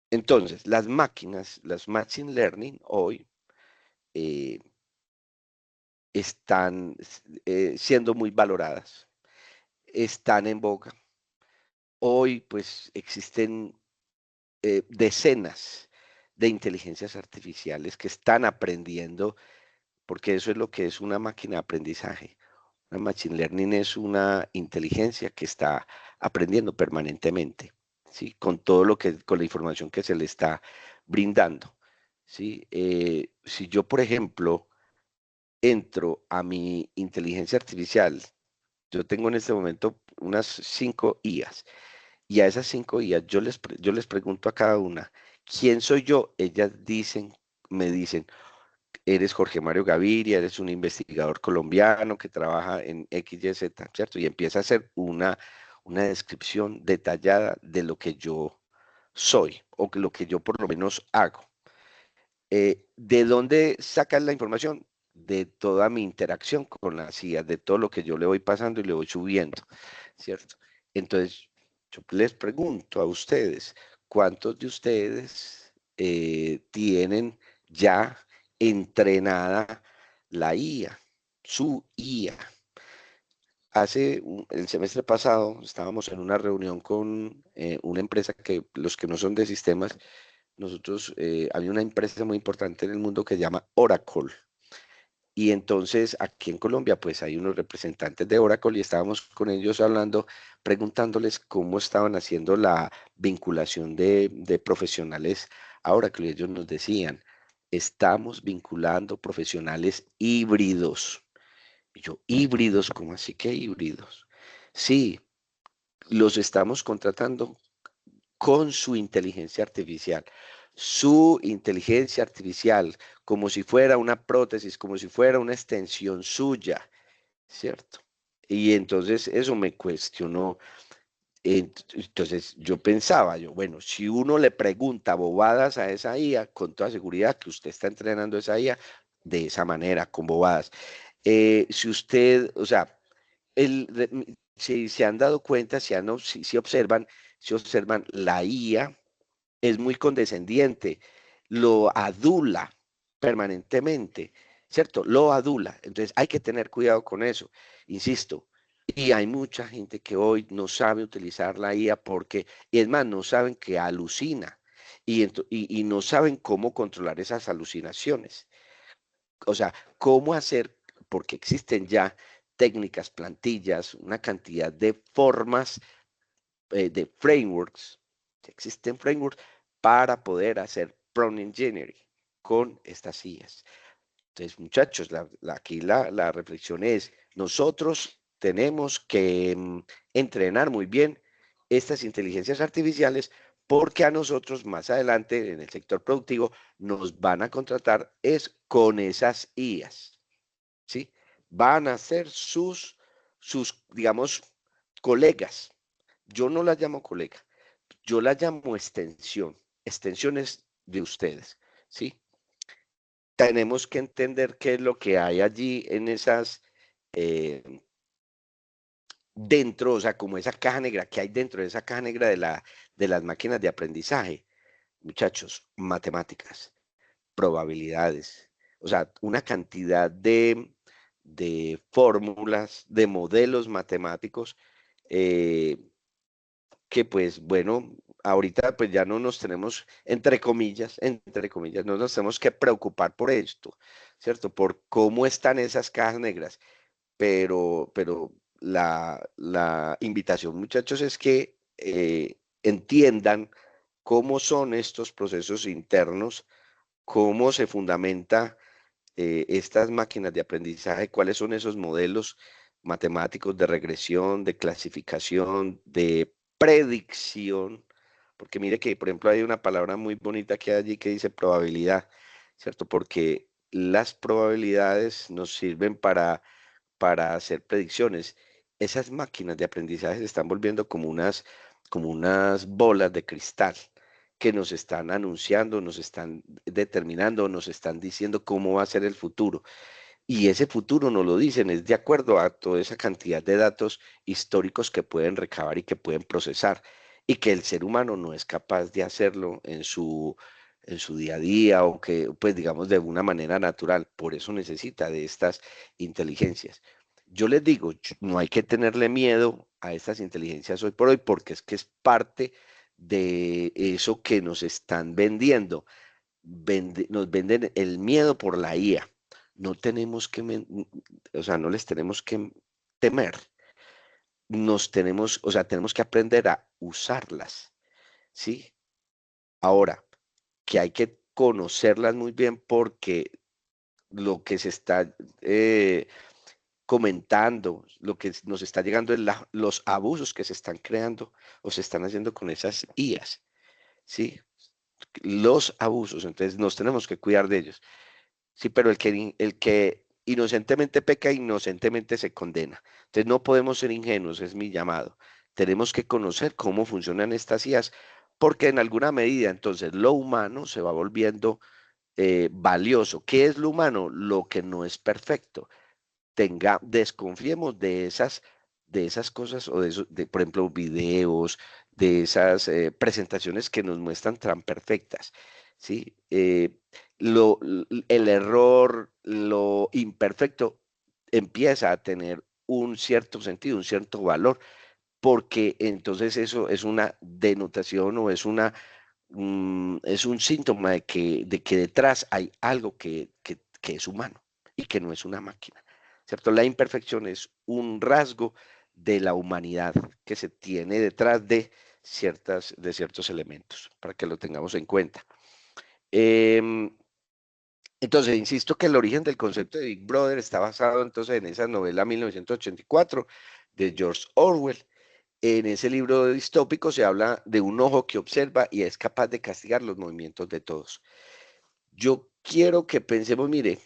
Entonces, las máquinas, las machine learning hoy eh, están siendo muy valoradas, están en boga. Hoy, pues, existen decenas de inteligencias artificiales que están aprendiendo, porque eso es lo que es una máquina de aprendizaje. Una machine learning es una inteligencia que está aprendiendo permanentemente, ¿sí? Con todo lo que, con la información que se le está brindando, ¿sí? Si yo, por ejemplo, entro a mi inteligencia artificial, yo tengo en este momento unas 5 IAs, y a esas 5 IAs yo les pregunto a cada una, ¿quién soy yo? Ellas me dicen, eres Jorge Mario Gaviria, eres un investigador colombiano que trabaja en XYZ, ¿cierto? Y empieza a hacer una descripción detallada de lo que yo soy o lo que yo por lo menos hago. ¿De dónde sacan la información? De toda mi interacción con la CIA, de todo lo que yo le voy pasando y le voy subiendo, ¿cierto? Entonces, yo les pregunto a ustedes, ¿cuántos de ustedes tienen ya entrenada la IA, su IA? El semestre pasado estábamos en una reunión con una empresa que los que no son de sistemas, había una empresa muy importante en el mundo que se llama Oracle. Y entonces aquí en Colombia, pues hay unos representantes de Oracle y estábamos con ellos hablando, preguntándoles cómo estaban haciendo la vinculación de profesionales a Oracle. Y ellos nos decían, estamos vinculando profesionales híbridos. Y yo, híbridos, ¿cómo así que híbridos? Sí, los estamos contratando con su inteligencia artificial. Su inteligencia artificial, como si fuera una prótesis, como si fuera una extensión suya, ¿cierto? Y entonces eso me cuestionó. Entonces yo pensaba, bueno, si uno le pregunta bobadas a esa IA, con toda seguridad que usted está entrenando esa IA de esa manera, con bobadas. Si usted, o sea, si se han dado cuenta, si observan, la IA es muy condescendiente, lo adula permanentemente, ¿cierto? Lo adula. Entonces hay que tener cuidado con eso, insisto. Y hay mucha gente que hoy no sabe utilizar la IA y es más, no saben que alucina y no saben cómo controlar esas alucinaciones. O sea, cómo hacer, porque existen ya técnicas, plantillas, una cantidad de formas, de frameworks, existen frameworks para poder hacer prompt engineering con estas IAs. Entonces, muchachos, aquí la reflexión es, nosotros tenemos que entrenar muy bien estas inteligencias artificiales porque a nosotros más adelante en el sector productivo nos van a contratar es con esas IAs, ¿sí? Van a ser digamos, colegas. Yo no las llamo colega, yo las llamo extensiones de ustedes, ¿sí? Tenemos que entender qué es lo que hay allí en eh, dentro, o sea, como esa caja negra, que hay dentro de esa caja negra de las máquinas de aprendizaje. Muchachos, matemáticas, probabilidades, o sea, una cantidad de fórmulas, de modelos matemáticos eh, que pues bueno, ahorita pues ya no nos tenemos, entre comillas, no nos tenemos que preocupar por esto, ¿cierto? Por cómo están esas cajas negras, pero la invitación, muchachos, es que entiendan cómo son estos procesos internos, cómo se fundamenta estas máquinas de aprendizaje, cuáles son esos modelos matemáticos de regresión, de clasificación, de predicción, porque mire que, por ejemplo, hay una palabra muy bonita que hay allí que dice probabilidad, ¿cierto? Porque las probabilidades nos sirven para hacer predicciones. Esas máquinas de aprendizaje se están volviendo como unas bolas de cristal que nos están anunciando, nos están determinando, nos están diciendo cómo va a ser el futuro. Y ese futuro nos lo dicen, es de acuerdo a toda esa cantidad de datos históricos que pueden recabar y que pueden procesar, y que el ser humano no es capaz de hacerlo en su día a día o que, pues digamos, de una manera natural. Por eso necesita de estas inteligencias. Yo les digo, no hay que tenerle miedo a estas inteligencias hoy por hoy, porque es que es parte de eso que nos están vendiendo. Nos venden el miedo por la IA. No tenemos que, o sea, no les tenemos que temer. O sea, tenemos que aprender a usarlas, ¿sí? Ahora, que hay que conocerlas muy bien porque lo que se está comentando, lo que nos está llegando es los abusos que se están creando o se están haciendo con esas IAs, ¿sí? Los abusos, entonces nos tenemos que cuidar de ellos. Sí, pero el que inocentemente peca, inocentemente se condena. Entonces no podemos ser ingenuos, es mi llamado. Tenemos que conocer cómo funcionan estas IAs, porque en alguna medida entonces lo humano se va volviendo valioso. ¿Qué es lo humano? Lo que no es perfecto. Desconfiemos de esas cosas o de, por ejemplo, videos, de esas presentaciones que nos muestran tan perfectas, ¿sí? El error, lo imperfecto empieza a tener un cierto sentido, un cierto valor, porque entonces eso es una denotación o es un síntoma de que detrás hay algo que es humano y que no es una máquina, ¿cierto? La imperfección es un rasgo de la humanidad que se tiene detrás de ciertos elementos, para que lo tengamos en cuenta. Em, entonces, insisto que el origen del concepto de Big Brother está basado entonces en esa novela 1984 de George Orwell. En ese libro distópico se habla de un ojo que observa y es capaz de castigar los movimientos de todos. Yo quiero que pensemos, mire,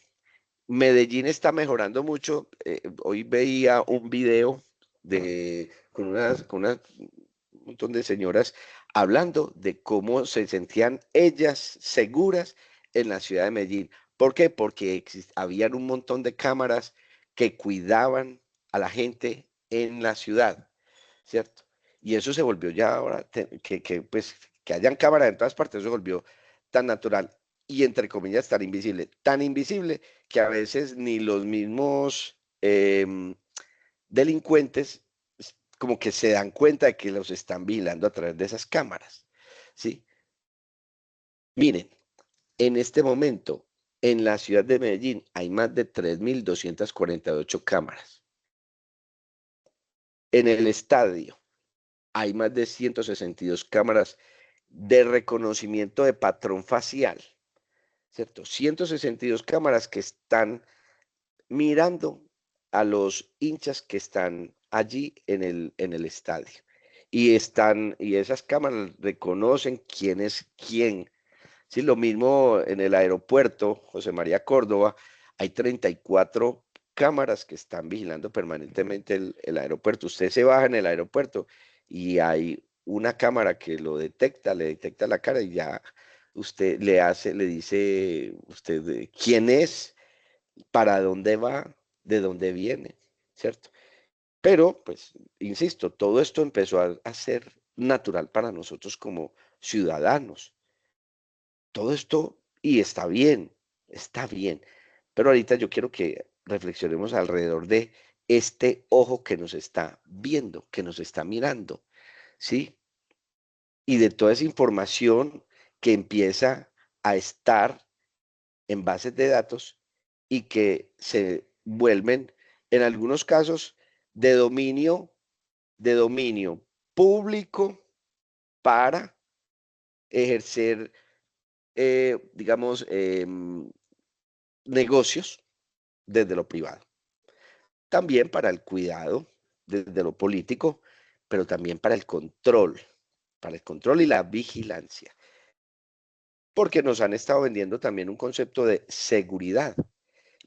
Medellín está mejorando mucho. Hoy veía un video con un montón de señoras hablando de cómo se sentían ellas seguras en la ciudad de Medellín. ¿Por qué? Porque habían un montón de cámaras que cuidaban a la gente en la ciudad, ¿cierto? Y eso se volvió ya ahora, pues, que hayan cámaras en todas partes, eso se volvió tan natural y entre comillas tan invisible que a veces ni los mismos delincuentes como que se dan cuenta de que los están vigilando a través de esas cámaras, ¿sí? Miren, en este momento en la ciudad de Medellín hay más de 3.248 cámaras. En el estadio hay más de 162 cámaras de reconocimiento de patrón facial, ¿cierto? 162 cámaras que están mirando a los hinchas que están allí en el estadio. Y esas cámaras reconocen quién es quién. Sí, lo mismo en el aeropuerto, José María Córdoba, hay 34 cámaras que están vigilando permanentemente el aeropuerto. Usted se baja en el aeropuerto y hay una cámara que lo detecta, le detecta la cara y ya usted le dice usted quién es, para dónde va, de dónde viene, ¿cierto? Pero, pues, insisto, todo esto empezó a ser natural para nosotros como ciudadanos. Todo esto, y está bien, pero ahorita yo quiero que reflexionemos alrededor de este ojo que nos está viendo, que nos está mirando, ¿sí? Y de toda esa información que empieza a estar en bases de datos y que se vuelven, en algunos casos, de dominio público para ejercer, digamos, negocios desde lo privado. También para el cuidado desde lo político, pero también para el control y la vigilancia. Porque nos han estado vendiendo también un concepto de seguridad.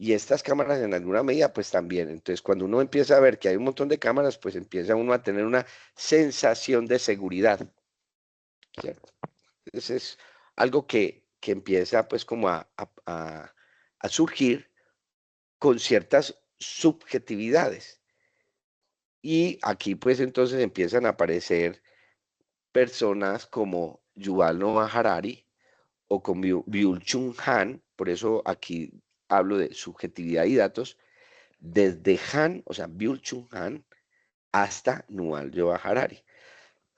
Y estas cámaras en alguna medida, pues también. Entonces, cuando uno empieza a ver que hay un montón de cámaras, pues empieza uno a tener una sensación de seguridad, ¿cierto? Entonces, es algo que empieza pues como a surgir con ciertas subjetividades. Y aquí pues entonces empiezan a aparecer personas como Yuval Noah Harari o como Byung-Chul Han, por eso aquí hablo de subjetividad y datos, desde Han, o sea, Byung-Chul Han, hasta Yuval Noah Harari.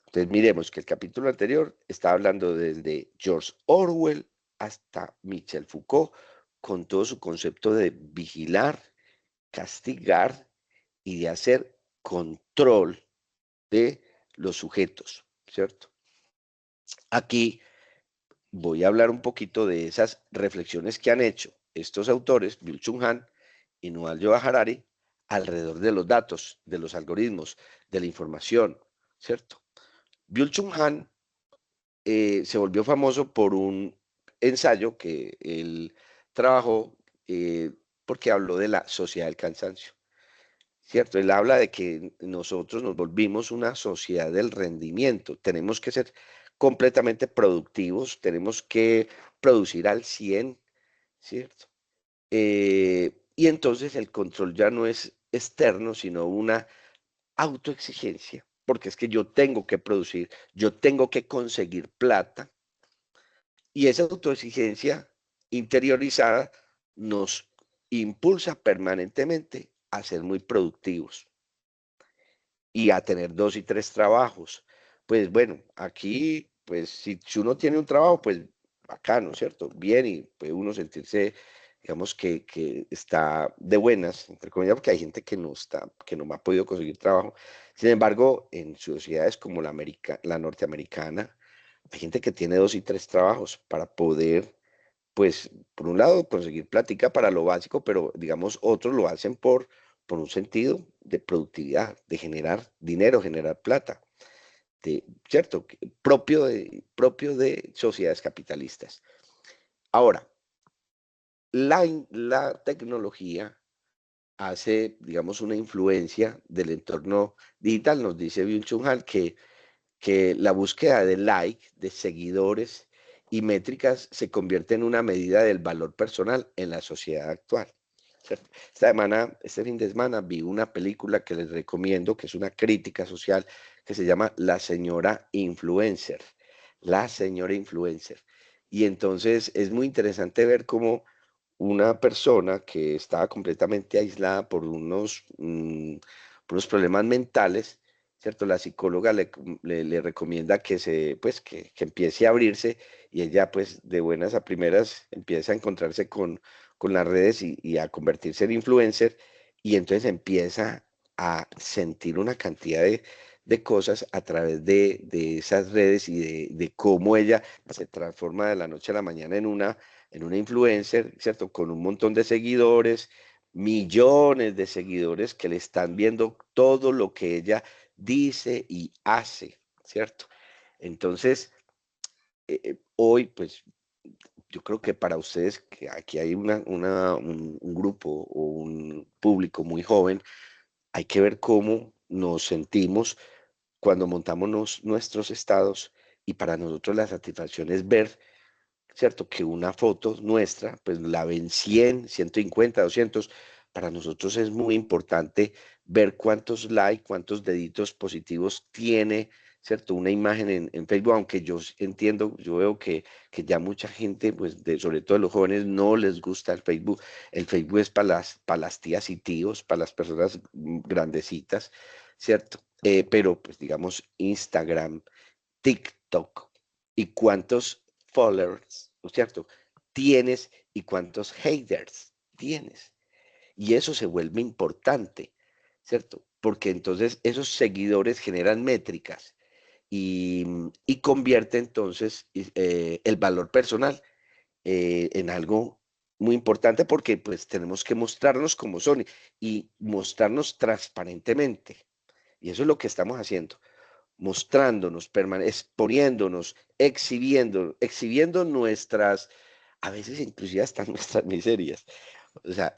Entonces miremos que el capítulo anterior está hablando desde George Orwell hasta Michel Foucault, con todo su concepto de vigilar, castigar y de hacer control de los sujetos, ¿cierto? Aquí voy a hablar un poquito de esas reflexiones que han hecho estos autores, Byung-Chul Han y Yuval Noah Harari, alrededor de los datos, de los algoritmos, de la información, ¿cierto? Byung-Chul Han se volvió famoso por un ensayo que él trabajó porque habló de la sociedad del cansancio, ¿cierto? Él habla de que nosotros nos volvimos una sociedad del rendimiento, tenemos que ser completamente productivos, tenemos que producir al 100, ¿cierto? Y entonces el control ya no es externo, sino una autoexigencia, porque es que yo tengo que producir, yo tengo que conseguir plata, y esa autoexigencia interiorizada nos impulsa permanentemente a ser muy productivos y a tener 2 y 3 trabajos. Pues bueno, aquí, pues si uno tiene un trabajo, pues bacano, ¿cierto? Bien, y puede uno sentirse, digamos, que está de buenas, entre comillas, porque hay gente que no está, que no ha podido conseguir trabajo. Sin embargo, en sociedades como la norteamericana, hay gente que tiene 2 y 3 trabajos para poder, pues, por un lado, conseguir plática para lo básico, pero digamos, otros lo hacen por un sentido de productividad, de generar dinero, generar plata, ¿cierto? Propio de sociedades capitalistas. Ahora, la tecnología hace, digamos, una influencia del entorno digital. Nos dice Byung-Chul Han que la búsqueda de like, de seguidores y métricas se convierte en una medida del valor personal en la sociedad actual, ¿cierto? Este fin de semana vi una película que les recomiendo, que es una crítica social, que se llama La Señora Influencer. La Señora Influencer. Y entonces es muy interesante ver cómo una persona que estaba completamente aislada por unos problemas mentales, ¿cierto? La psicóloga le recomienda pues, que empiece a abrirse, y ella pues de buenas a primeras empieza a encontrarse con las redes y a convertirse en influencer, y entonces empieza a sentir una cantidad de cosas a través de esas redes y de cómo ella se transforma de la noche a la mañana en una influencer, ¿cierto? Con un montón de seguidores, millones de seguidores que le están viendo todo lo que ella dice y hace, ¿cierto? Entonces, hoy, pues, yo creo que para ustedes, que aquí hay un grupo o un público muy joven, hay que ver cómo nos sentimos cuando montamos nuestros estados, y para nosotros la satisfacción es ver, ¿cierto? Que una foto nuestra, pues la ven 100, 150, 200. Para nosotros es muy importante ver cuántos likes, cuántos deditos positivos tiene, ¿cierto? Una imagen en Facebook, aunque yo entiendo, yo veo que ya mucha gente, pues sobre todo los jóvenes, no les gusta el Facebook. El Facebook es para las tías y tíos, para las personas grandecitas, ¿cierto? Pero pues digamos Instagram, TikTok, y cuántos followers, ¿no es cierto?, tienes y cuántos haters tienes. Y eso se vuelve importante, ¿cierto? Porque entonces esos seguidores generan métricas y convierte entonces el valor personal en algo muy importante, porque pues tenemos que mostrarnos como son y mostrarnos transparentemente. Y eso es lo que estamos haciendo, mostrándonos, exponiéndonos, exhibiendo nuestras, a veces inclusive hasta nuestras miserias. O sea,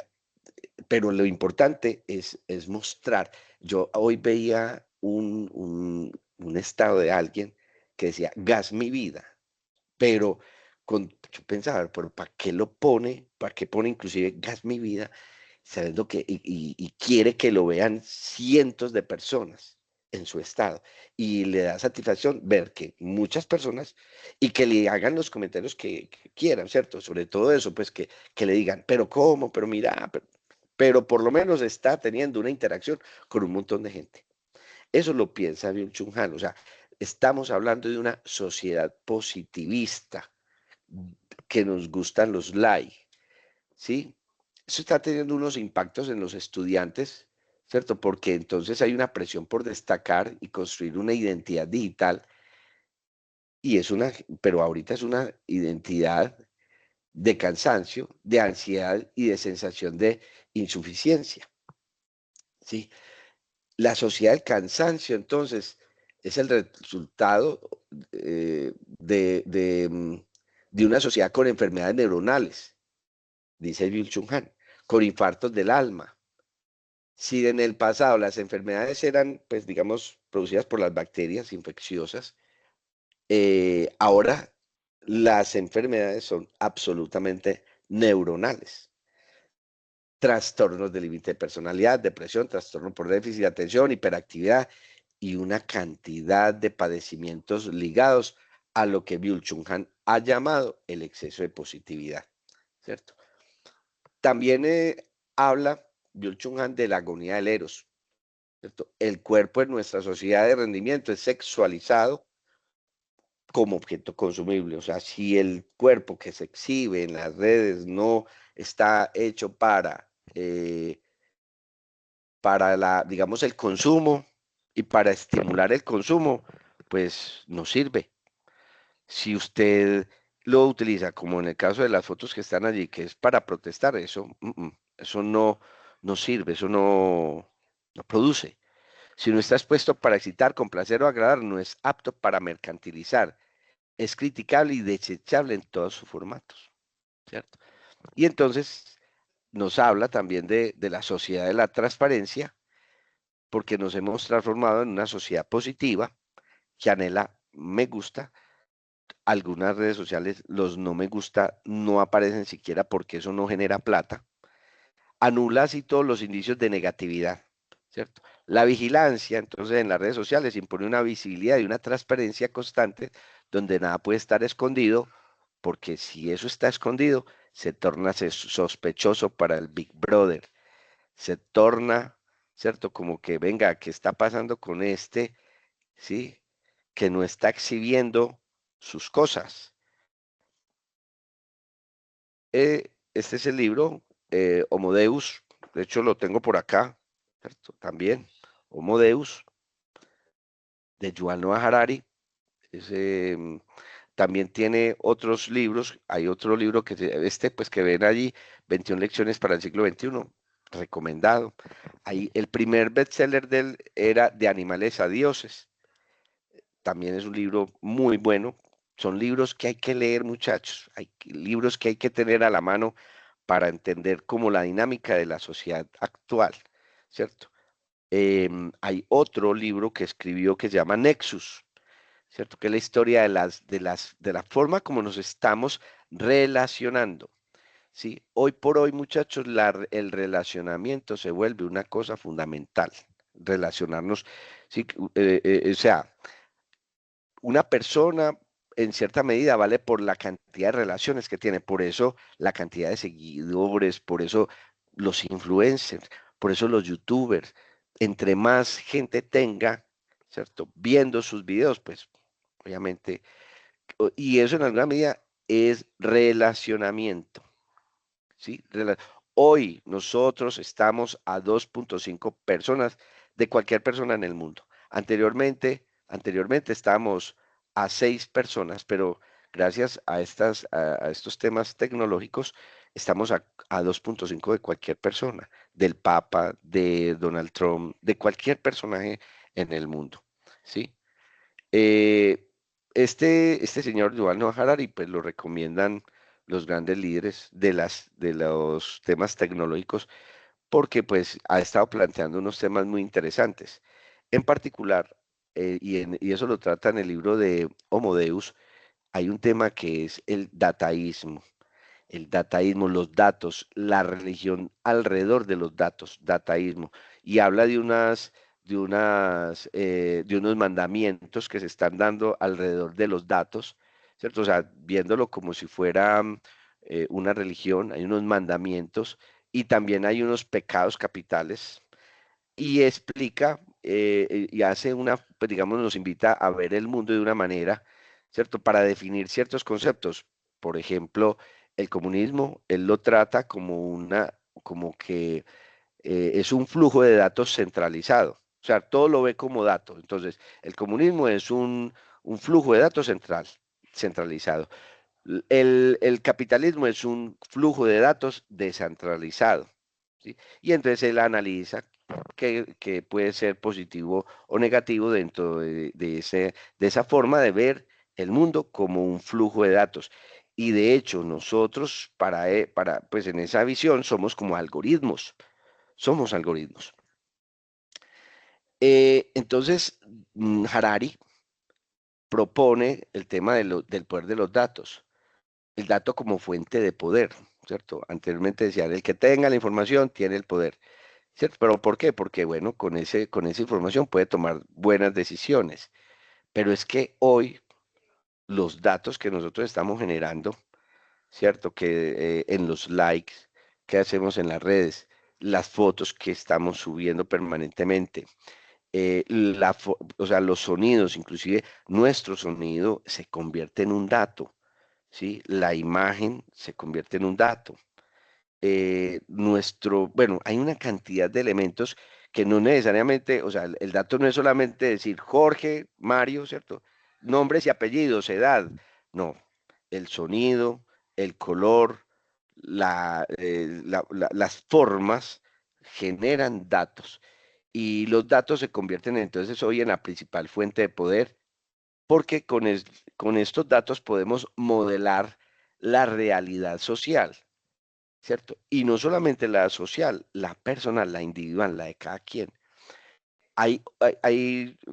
pero lo importante es mostrar. Yo hoy veía un estado de alguien que decía, gas mi vida, pero yo pensaba, pero ¿para qué lo pone? ¿Para qué pone inclusive gas mi vida? ¿Sabes lo que? Y quiere que lo vean cientos de personas en su estado. Y le da satisfacción ver que muchas personas y que le hagan los comentarios que quieran, ¿cierto? Sobre todo eso, pues que le digan, pero ¿cómo? Pero mira, pero por lo menos está teniendo una interacción con un montón de gente. Eso lo piensa Byung-Chul Han. O sea, estamos hablando de una sociedad positivista que nos gustan los likes, ¿sí? Eso está teniendo unos impactos en los estudiantes, ¿cierto? Porque entonces hay una presión por destacar y construir una identidad digital y pero ahorita es una identidad de cansancio, de ansiedad y de sensación de insuficiencia, ¿sí? La sociedad del cansancio, entonces, es el resultado de una sociedad con enfermedades neuronales, dice Byung-Chul Han, con infartos del alma. Si en el pasado las enfermedades eran, pues, digamos, producidas por las bacterias infecciosas, ahora las enfermedades son absolutamente neuronales. Trastornos de límite de personalidad, depresión, trastorno por déficit de atención, hiperactividad y una cantidad de padecimientos ligados a lo que Byung-Chul Han ha llamado el exceso de positividad, ¿cierto? También habla Byung-Chul Han de la agonía del eros, ¿cierto? El cuerpo en nuestra sociedad de rendimiento es sexualizado como objeto consumible. O sea, si el cuerpo que se exhibe en las redes no está hecho para digamos, el consumo y para estimular el consumo, pues no sirve. Si usted lo utiliza, como en el caso de las fotos que están allí, que es para protestar, eso no sirve, eso no produce. Si no está expuesto para excitar, complacer o agradar, no es apto para mercantilizar. Es criticable y desechable en todos sus formatos, ¿cierto? Y entonces nos habla también de la sociedad de la transparencia, porque nos hemos transformado en una sociedad positiva que anhela me gusta. Algunas redes sociales, los no me gusta no aparecen siquiera porque eso no genera plata. Anula así todos los indicios de negatividad, ¿cierto? La vigilancia, entonces, en las redes sociales impone una visibilidad y una transparencia constante donde nada puede estar escondido, porque si eso está escondido, se torna sospechoso para el Big Brother, se torna, ¿cierto? Como que, venga, ¿qué está pasando con este? ¿Sí? Que no está exhibiendo sus cosas. Este es el libro, Homo Deus, de hecho lo tengo por acá, ¿cierto? También, Homo Deus, de Yuval Noah Harari. Ese, también tiene otros libros, hay otro libro pues que ven allí, 21 lecciones para el siglo XXI, recomendado. Ahí, el primer bestseller de él era De animales a dioses. También es un libro muy bueno. Son libros que hay que leer, muchachos. Libros que hay que tener a la mano para entender como la dinámica de la sociedad actual, ¿cierto? Hay otro libro que escribió que se llama Nexus, ¿cierto? Que es la historia de la forma como nos estamos relacionando, ¿sí? Hoy por hoy, muchachos, el relacionamiento se vuelve una cosa fundamental. Relacionarnos, ¿sí? O sea, una persona en cierta medida vale por la cantidad de relaciones que tiene, por eso la cantidad de seguidores, por eso los influencers, por eso los youtubers, entre más gente tenga, ¿cierto? Viendo sus videos, pues obviamente, y eso en alguna medida es relacionamiento, ¿sí? Hoy nosotros estamos a 2.5 personas de cualquier persona en el mundo. Anteriormente estábamos a 6 personas, pero gracias a estos temas tecnológicos estamos a 2.5 de cualquier persona, del Papa, de Donald Trump, de cualquier personaje en el mundo, ¿sí? Eh, este señor Yuval Noah Harari, pues lo recomiendan los grandes líderes de los temas tecnológicos porque pues ha estado planteando unos temas muy interesantes. En particular, y eso lo trata en el libro de Homo Deus, hay un tema que es el dataísmo, los datos, la religión alrededor de los datos, dataísmo, y habla de unos mandamientos que se están dando alrededor de los datos, ¿cierto? O sea, viéndolo como si fuera una religión, hay unos mandamientos y también hay unos pecados capitales y explica y hace pues digamos, nos invita a ver el mundo de una manera, ¿cierto? Para definir ciertos conceptos. Por ejemplo, el comunismo, él lo trata como que es un flujo de datos centralizado. O sea, todo lo ve como dato. Entonces, el comunismo es un flujo de datos centralizado. El capitalismo es un flujo de datos descentralizado. ¿Sí? Y entonces él analiza que puede ser positivo o negativo dentro de esa forma de ver el mundo como un flujo de datos. Y de hecho, nosotros pues en esa visión somos como algoritmos, somos algoritmos. Entonces, Harari propone el tema del poder de los datos, el dato como fuente de poder, ¿cierto? Anteriormente decían, el que tenga la información tiene el poder. ¿Cierto? ¿Pero por qué? Porque, bueno, con esa información puede tomar buenas decisiones. Pero es que hoy los datos que nosotros estamos generando, ¿cierto? Que en los likes que hacemos en las redes, las fotos que estamos subiendo permanentemente, o sea, los sonidos, inclusive nuestro sonido se convierte en un dato, ¿sí? La imagen se convierte en un dato. Bueno, hay una cantidad de elementos que no necesariamente, o sea, el dato no es solamente decir Jorge, Mario, ¿cierto? Nombres y apellidos, edad. No, el sonido, el color, las formas generan datos. Y los datos se convierten entonces hoy en la principal fuente de poder, porque con estos datos podemos modelar la realidad social. ¿Cierto? Y no solamente la social, la personal, la individual, la de cada quien.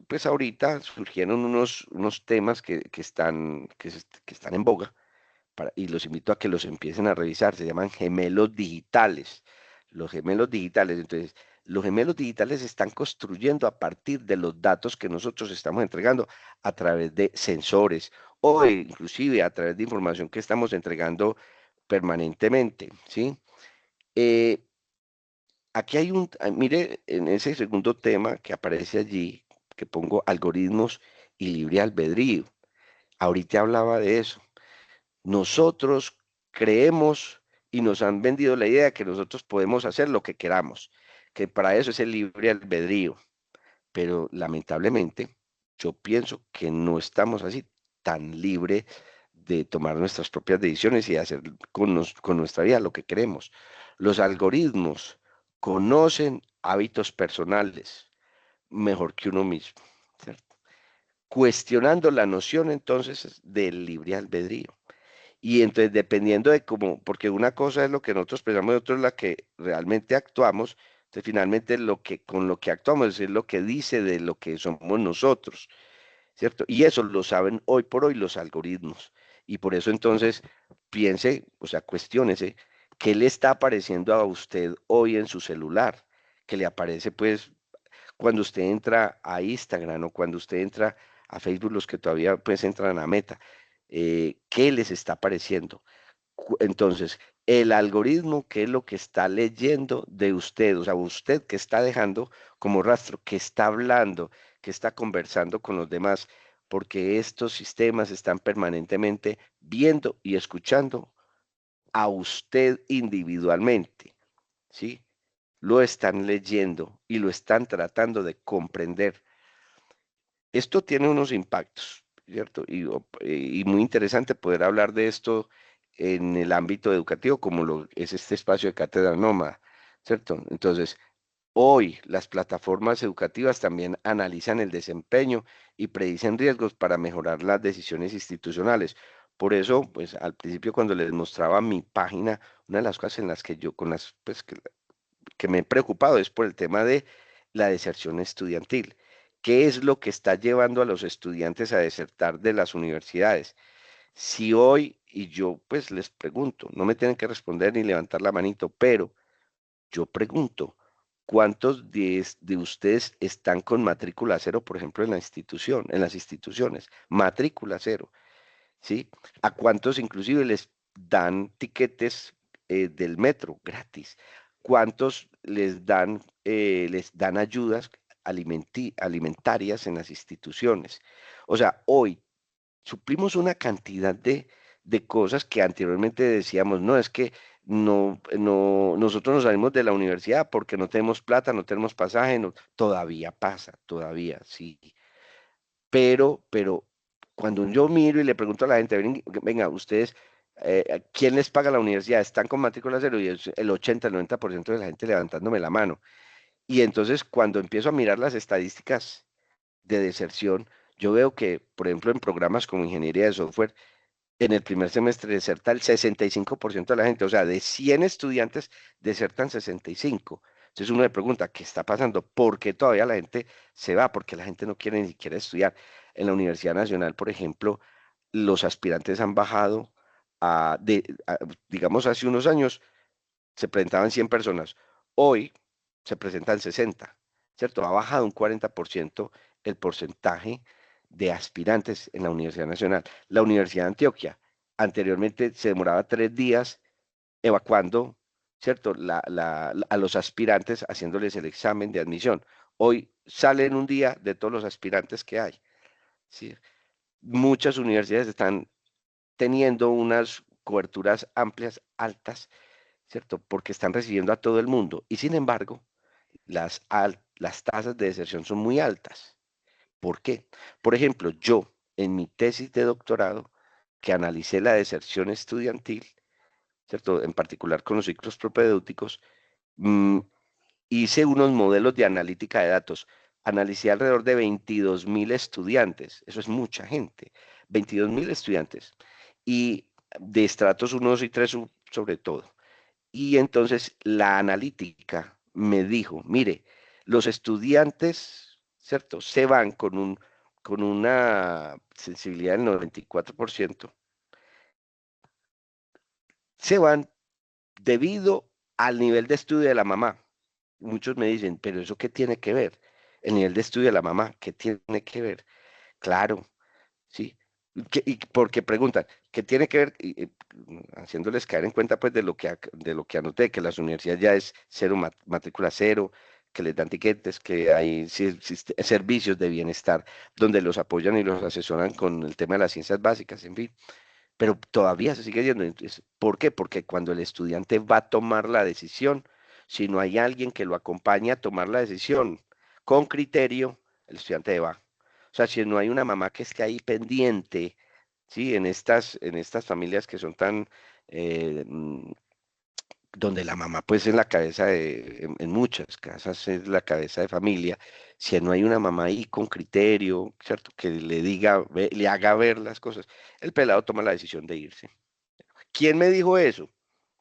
Pues ahorita surgieron unos temas que están en boga y los invito a que los empiecen a revisar. Se llaman gemelos digitales. Los gemelos digitales. Entonces, los gemelos digitales se están construyendo a partir de los datos que nosotros estamos entregando a través de sensores o inclusive a través de información que estamos entregando permanentemente, ¿sí? Eh, Aquí mire, en ese segundo tema que aparece allí, que pongo algoritmos y libre albedrío. Ahorita hablaba de eso. Nosotros creemos y nos han vendido la idea de que nosotros podemos hacer lo que queramos, que para eso es el libre albedrío. Pero lamentablemente, yo pienso que no estamos así tan libre de tomar nuestras propias decisiones y hacer con nuestra vida lo que queremos. Los algoritmos conocen hábitos personales mejor que uno mismo, ¿cierto? Cuestionando la noción entonces del libre albedrío. Y entonces dependiendo de cómo, porque una cosa es lo que nosotros pensamos y otra es la que realmente actuamos, entonces finalmente con lo que actuamos es lo que dice de lo que somos nosotros. ¿Cierto? Y eso lo saben hoy por hoy los algoritmos. Y por eso entonces piense, o sea, cuestiónese, ¿qué le está apareciendo a usted hoy en su celular? Que le aparece pues cuando usted entra a Instagram o cuando usted entra a Facebook, los que todavía pues entran a Meta, ¿qué les está apareciendo? Entonces, el algoritmo, ¿qué es lo que está leyendo de usted? O sea, usted que está dejando como rastro, que está hablando, que está conversando con los demás, porque estos sistemas están permanentemente viendo y escuchando a usted individualmente, ¿sí? Lo están leyendo y lo están tratando de comprender. Esto tiene unos impactos, ¿cierto? Y muy interesante poder hablar de esto en el ámbito educativo, como lo es este espacio de Cátedra Nómada, ¿cierto? Entonces, hoy las plataformas educativas también analizan el desempeño y predicen riesgos para mejorar las decisiones institucionales. Por eso, pues al principio cuando les mostraba mi página, una de las cosas en las que yo, con las, pues, que me he preocupado es por el tema de la deserción estudiantil. ¿Qué es lo que está llevando a los estudiantes a desertar de las universidades? Si hoy, y yo pues les pregunto, no me tienen que responder ni levantar la manito, pero yo pregunto, ¿cuántos de ustedes están con matrícula cero, por ejemplo, en la institución, en las instituciones? Matrícula cero, ¿sí? ¿A cuántos inclusive les dan tiquetes del metro gratis? ¿Cuántos les dan ayudas alimentarias en las instituciones? O sea, hoy suplimos una cantidad de cosas que anteriormente decíamos, no, es que nosotros nos salimos de la universidad porque no tenemos plata, no tenemos pasaje, todavía pasa, todavía, sí. Pero cuando yo miro y le pregunto a la gente, venga, ustedes, ¿quién les paga la universidad? ¿Están con matrícula cero? Y es el 80, el 90% de la gente levantándome la mano. Y entonces cuando empiezo a mirar las estadísticas de deserción, yo veo que, por ejemplo, en programas como ingeniería de software, en el primer semestre deserta el 65% de la gente, o sea, de 100 estudiantes desertan 65. Entonces uno le pregunta, ¿qué está pasando? ¿Por qué todavía la gente se va? Porque la gente no quiere ni siquiera estudiar. En la Universidad Nacional, por ejemplo, los aspirantes han bajado digamos, hace unos años se presentaban 100 personas, hoy se presentan 60, ¿cierto? Ha bajado un 40% el porcentaje de aspirantes en la Universidad Nacional. La Universidad de Antioquia anteriormente se demoraba 3 días evacuando, ¿cierto? A los aspirantes haciéndoles el examen de admisión. Hoy salen un día de todos los aspirantes que hay, ¿sí? Muchas universidades están teniendo unas coberturas amplias, altas, ¿cierto? Porque están recibiendo a todo el mundo. Y sin embargo, las tasas de deserción son muy altas. ¿Por qué? Por ejemplo, yo en mi tesis de doctorado, que analicé la deserción estudiantil, ¿cierto? En particular con los ciclos propedéuticos, mm, hice unos modelos de analítica de datos. Analicé alrededor de 22.000 estudiantes. Eso es mucha gente. 22.000 estudiantes. Y de estratos 1, 2 y 3 sobre todo. Y entonces la analítica me dijo, mire, los estudiantes, ¿cierto? Se van con una sensibilidad del 94%, se van debido al nivel de estudio de la mamá. Muchos me dicen, pero ¿eso qué tiene que ver? El nivel de estudio de la mamá, ¿qué tiene que ver? Claro, sí. Y porque preguntan, ¿qué tiene que ver? Haciéndoles caer en cuenta pues de lo que anoté, que las universidades ya es cero matrícula cero, que les dan tiquetes, que hay servicios de bienestar donde los apoyan y los asesoran con el tema de las ciencias básicas, en fin. Pero todavía se sigue yendo. Entonces, ¿por qué? Porque cuando el estudiante va a tomar la decisión, si no hay alguien que lo acompañe a tomar la decisión con criterio, el estudiante va. O sea, si no hay una mamá que esté ahí pendiente, ¿sí? En estas familias que son tan, eh, mm, donde la mamá pues es la cabeza en muchas casas es la cabeza de familia, si no hay una mamá ahí con criterio, ¿cierto? Que le diga, le haga ver las cosas, el pelado toma la decisión de irse. ¿Quién me dijo eso?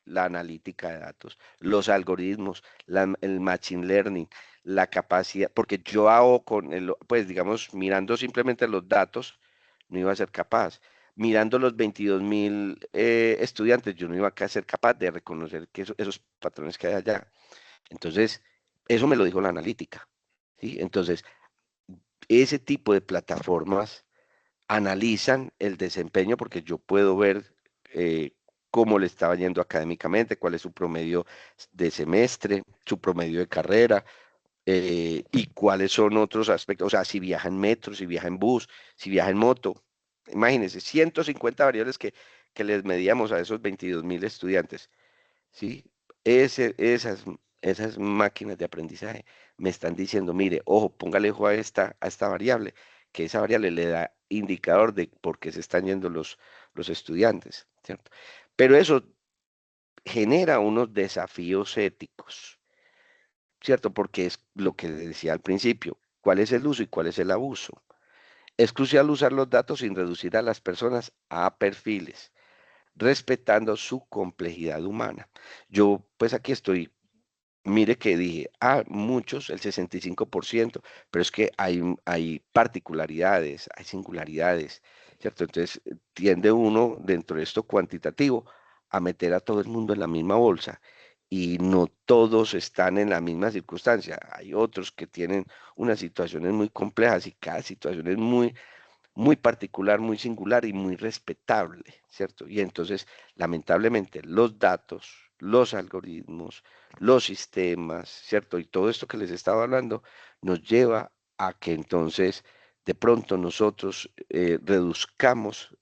La analítica de datos, los algoritmos, el machine learning, la capacidad, porque yo hago pues digamos, mirando simplemente los datos, no iba a ser capaz. Mirando los 22.000 estudiantes, yo no iba a ser capaz de reconocer que esos patrones que hay allá. Entonces, eso me lo dijo la analítica, ¿sí? Entonces, ese tipo de plataformas analizan el desempeño porque yo puedo ver cómo le estaba yendo académicamente, cuál es su promedio de semestre, su promedio de carrera y cuáles son otros aspectos, o sea, si viaja en metro, si viaja en bus, si viaja en moto. Imagínense, 150 variables que les medíamos a esos 22.000 estudiantes, ¿sí? Esas máquinas de aprendizaje me están diciendo, mire, ojo, póngale ojo a esta variable, que esa variable le da indicador de por qué se están yendo los estudiantes, ¿cierto? Pero eso genera unos desafíos éticos, ¿cierto? Porque es lo que decía al principio, ¿cuál es el uso y cuál es el abuso? Es crucial usar los datos sin reducir a las personas a perfiles, respetando su complejidad humana. Yo, pues aquí estoy mire que dije, muchos, el 65%, pero es que hay particularidades, hay singularidades, ¿cierto? Entonces tiende uno dentro de esto cuantitativo a meter a todo el mundo en la misma bolsa y no todos están en la misma circunstancia. Hay otros que tienen unas situaciones muy complejas y cada situación es muy particular, muy singular y muy respetable, ¿cierto? Y entonces, lamentablemente, los datos, los algoritmos, los sistemas, ¿cierto? Y todo esto que les estaba hablando nos lleva a que entonces de pronto nosotros reduzcamos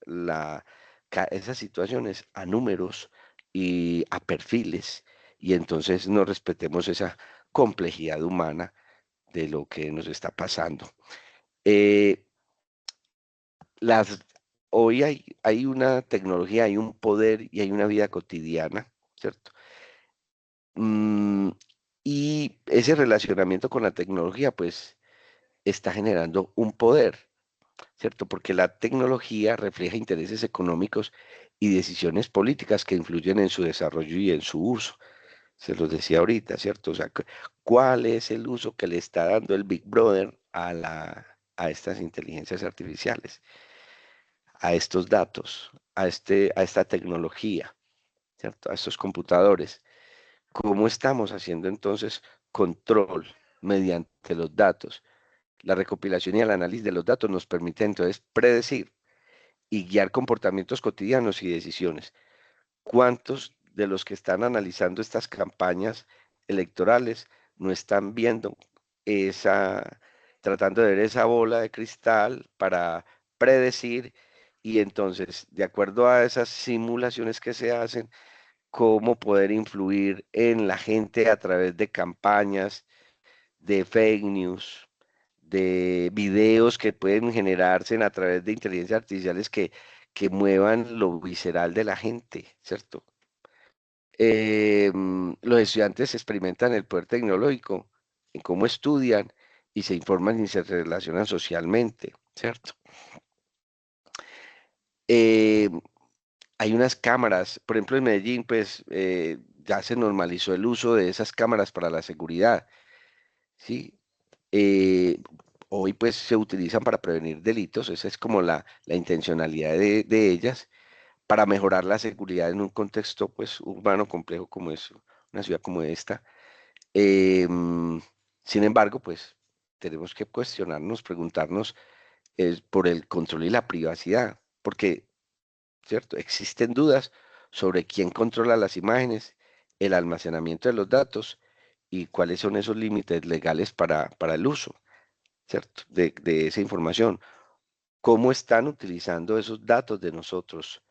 esas situaciones a números y a perfiles y entonces no respetemos esa complejidad humana de lo que nos está pasando. Eh, las, hoy hay una tecnología, hay un poder y hay una vida cotidiana, ¿cierto? Mm, y ese relacionamiento con la tecnología, pues, está generando un poder, ¿cierto? Porque la tecnología refleja intereses económicos y decisiones políticas que influyen en su desarrollo y en su uso. Se los decía ahorita, ¿cierto? O sea, ¿cuál es el uso que le está dando el Big Brother a estas inteligencias artificiales? A estos datos, a esta tecnología, ¿cierto? A estos computadores. ¿Cómo estamos haciendo entonces control mediante los datos? La recopilación y el análisis de los datos nos permite entonces predecir y guiar comportamientos cotidianos y decisiones. ¿Cuántos de los que están analizando estas campañas electorales no están viendo esa, tratando de ver esa bola de cristal para predecir y entonces, de acuerdo a esas simulaciones que se hacen, cómo poder influir en la gente a través de campañas, de fake news, de videos que pueden generarse a través de inteligencias artificiales que muevan lo visceral de la gente, ¿cierto? Los estudiantes experimentan el poder tecnológico en cómo estudian y se informan y se relacionan socialmente, ¿cierto? Eh, Hay unas cámaras, por ejemplo en Medellín, pues ya se normalizó el uso de esas cámaras para la seguridad, ¿sí? Eh, Hoy pues se utilizan para prevenir delitos, esa es como la intencionalidad de ellas, para mejorar la seguridad en un contexto pues urbano complejo como es una ciudad como esta. Em, Sin embargo, pues tenemos que cuestionarnos, preguntarnos por el control y la privacidad, porque, ¿cierto? Existen dudas sobre quién controla las imágenes, el almacenamiento de los datos y cuáles son esos límites legales para el uso, ¿cierto? De esa información. ¿Cómo están utilizando esos datos de nosotros?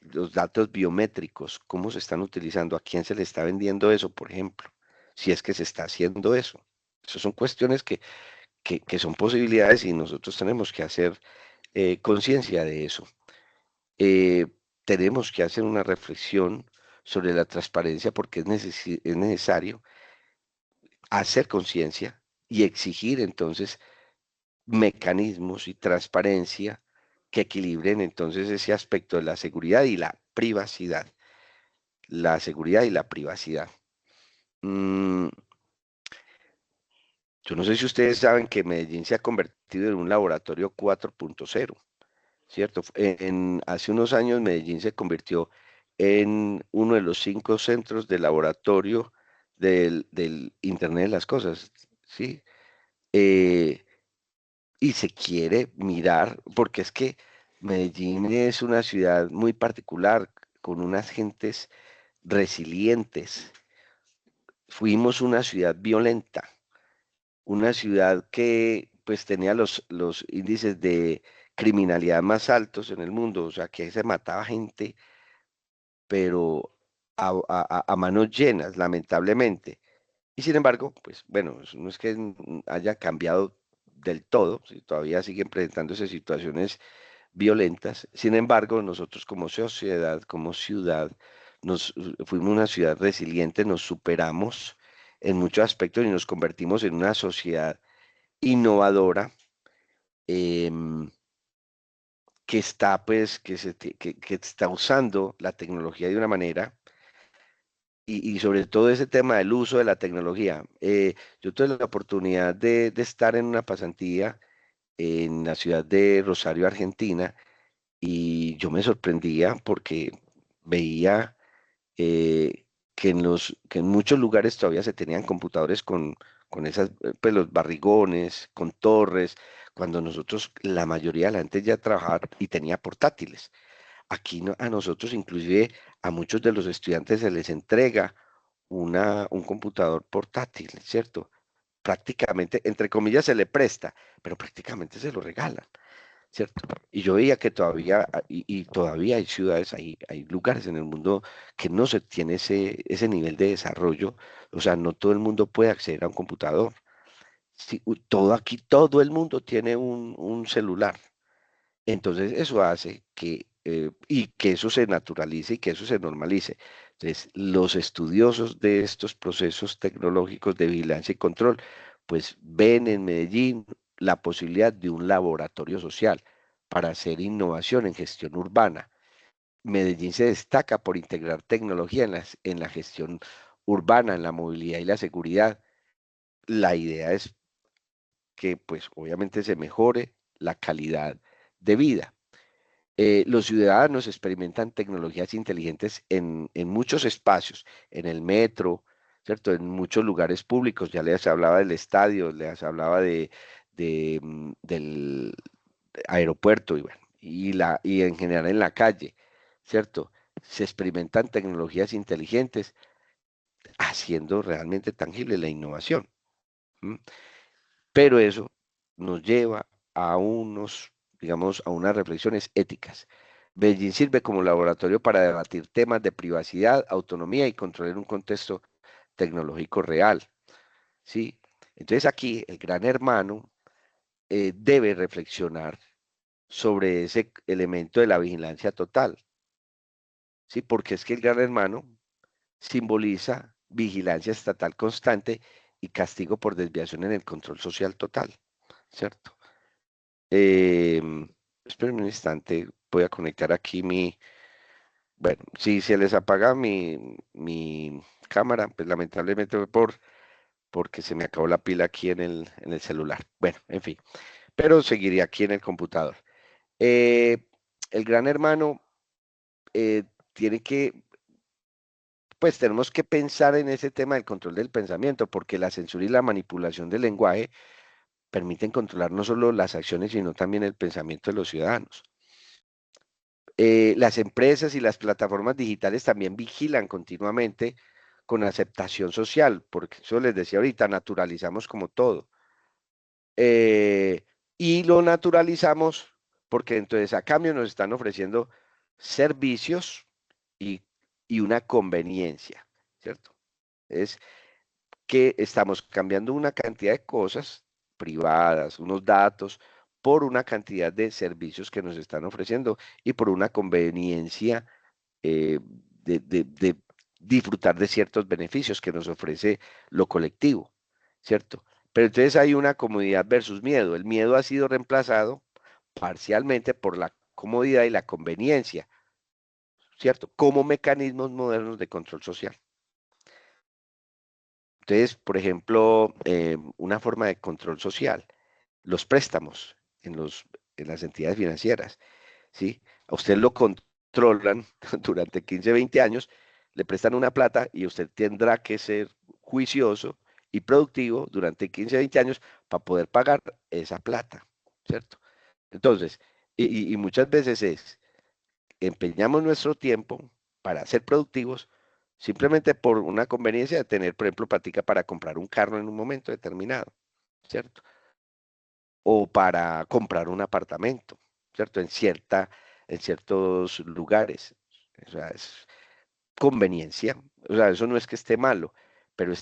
Los datos biométricos, ¿cómo se están utilizando? ¿A quién se le está vendiendo eso, por ejemplo? Si es que se está haciendo eso. Esas son cuestiones que son posibilidades y nosotros tenemos que hacer conciencia de eso. Eh, Tenemos que hacer una reflexión sobre la transparencia porque es necesario hacer conciencia y exigir entonces mecanismos y transparencia que equilibren entonces ese aspecto de la seguridad y la privacidad. La seguridad y la privacidad. Mm, yo no sé si ustedes saben que Medellín se ha convertido en un laboratorio 4.0, ¿cierto? Hace unos años Medellín se convirtió en uno de los 5 centros de laboratorio del Internet de las Cosas, ¿sí? Eh, y se quiere mirar, porque es que Medellín es una ciudad muy particular, con unas gentes resilientes. Fuimos una ciudad violenta, una ciudad que pues tenía los índices de criminalidad más altos en el mundo, o sea, que se mataba gente, pero a manos llenas, lamentablemente. Y sin embargo, pues bueno, no es que haya cambiado del todo, ¿sí? Todavía siguen presentándose situaciones violentas. Sin embargo, nosotros como sociedad, como ciudad, fuimos una ciudad resiliente, nos superamos en muchos aspectos y nos convertimos en una sociedad innovadora, em, que está pues que está usando la tecnología de una manera y sobre todo ese tema del uso de la tecnología. Yo tuve la oportunidad de estar en una pasantía en la ciudad de Rosario, Argentina, y yo me sorprendía porque veía que en muchos lugares todavía se tenían computadores con esas, pues los barrigones, con torres, cuando nosotros, la mayoría de la gente ya trabajaba y tenía portátiles. Aquí a nosotros, inclusive a muchos de los estudiantes se les entrega un computador portátil, ¿cierto? Prácticamente, entre comillas, se le presta, pero prácticamente se lo regalan. ¿Cierto? Y yo veía que todavía, y todavía hay ciudades, hay lugares en el mundo que no se tiene ese nivel de desarrollo, o sea, no todo el mundo puede acceder a un computador. Sí, todo aquí, todo el mundo tiene un celular. Entonces, eso hace y que eso se naturalice y que eso se normalice. Entonces, los estudiosos de estos procesos tecnológicos de vigilancia y control, pues ven en Medellín la posibilidad de un laboratorio social para hacer innovación en gestión urbana. Medellín se destaca por integrar tecnología en la gestión urbana, en la movilidad y la seguridad. La idea es que, pues, obviamente se mejore la calidad de vida. Los ciudadanos experimentan tecnologías inteligentes en muchos espacios, en el metro, ¿cierto? En muchos lugares públicos. Ya les hablaba del estadio, les hablaba del aeropuerto y, bueno, y en general en la calle, ¿cierto? Se experimentan tecnologías inteligentes haciendo realmente tangible la innovación. ¿M? Pero eso nos lleva a digamos, a unas reflexiones éticas. Beijing sirve como laboratorio para debatir temas de privacidad, autonomía y control en un contexto tecnológico real, ¿sí? Entonces aquí el gran hermano debe reflexionar sobre ese elemento de la vigilancia total, ¿sí? Porque es que el gran hermano simboliza vigilancia estatal constante y castigo por desviación en el control social total, ¿cierto? Em, Esperen un instante, voy a conectar aquí bueno, si se les apaga mi cámara, pues lamentablemente fue porque se me acabó la pila aquí en el celular. Bueno, en fin, pero seguiría aquí en el computador. Eh, el gran hermano eh, tiene pues tenemos que pensar en ese tema del control del pensamiento, porque la censura y la manipulación del lenguaje permiten controlar no solo las acciones, sino también el pensamiento de los ciudadanos. Las empresas y las plataformas digitales también vigilan continuamente con aceptación social, porque eso les decía ahorita, naturalizamos como todo. Eh, y lo naturalizamos porque entonces a cambio nos están ofreciendo servicios y, y una conveniencia, ¿cierto? Es que estamos cambiando una cantidad de cosas privadas, unos datos, por una cantidad de servicios que nos están ofreciendo y por una conveniencia de disfrutar de ciertos beneficios que nos ofrece lo colectivo, ¿cierto? Pero entonces hay una comodidad versus miedo. El miedo ha sido reemplazado parcialmente por la comodidad y la conveniencia, ¿cierto? Como mecanismos modernos de control social. Entonces, por ejemplo, una forma de control social, los préstamos en las entidades financieras, ¿sí? A usted lo controlan durante 15, 20 años, le prestan una plata y usted tendrá que ser juicioso y productivo durante 15, 20 años para poder pagar esa plata, ¿cierto? Entonces, y muchas veces empeñamos nuestro tiempo para ser productivos simplemente por una conveniencia de tener, por ejemplo, plática para comprar un carro en un momento determinado, ¿cierto? O para comprar un apartamento, ¿cierto? En ciertos lugares. O sea, es conveniencia. O sea, eso no es que esté malo, pero o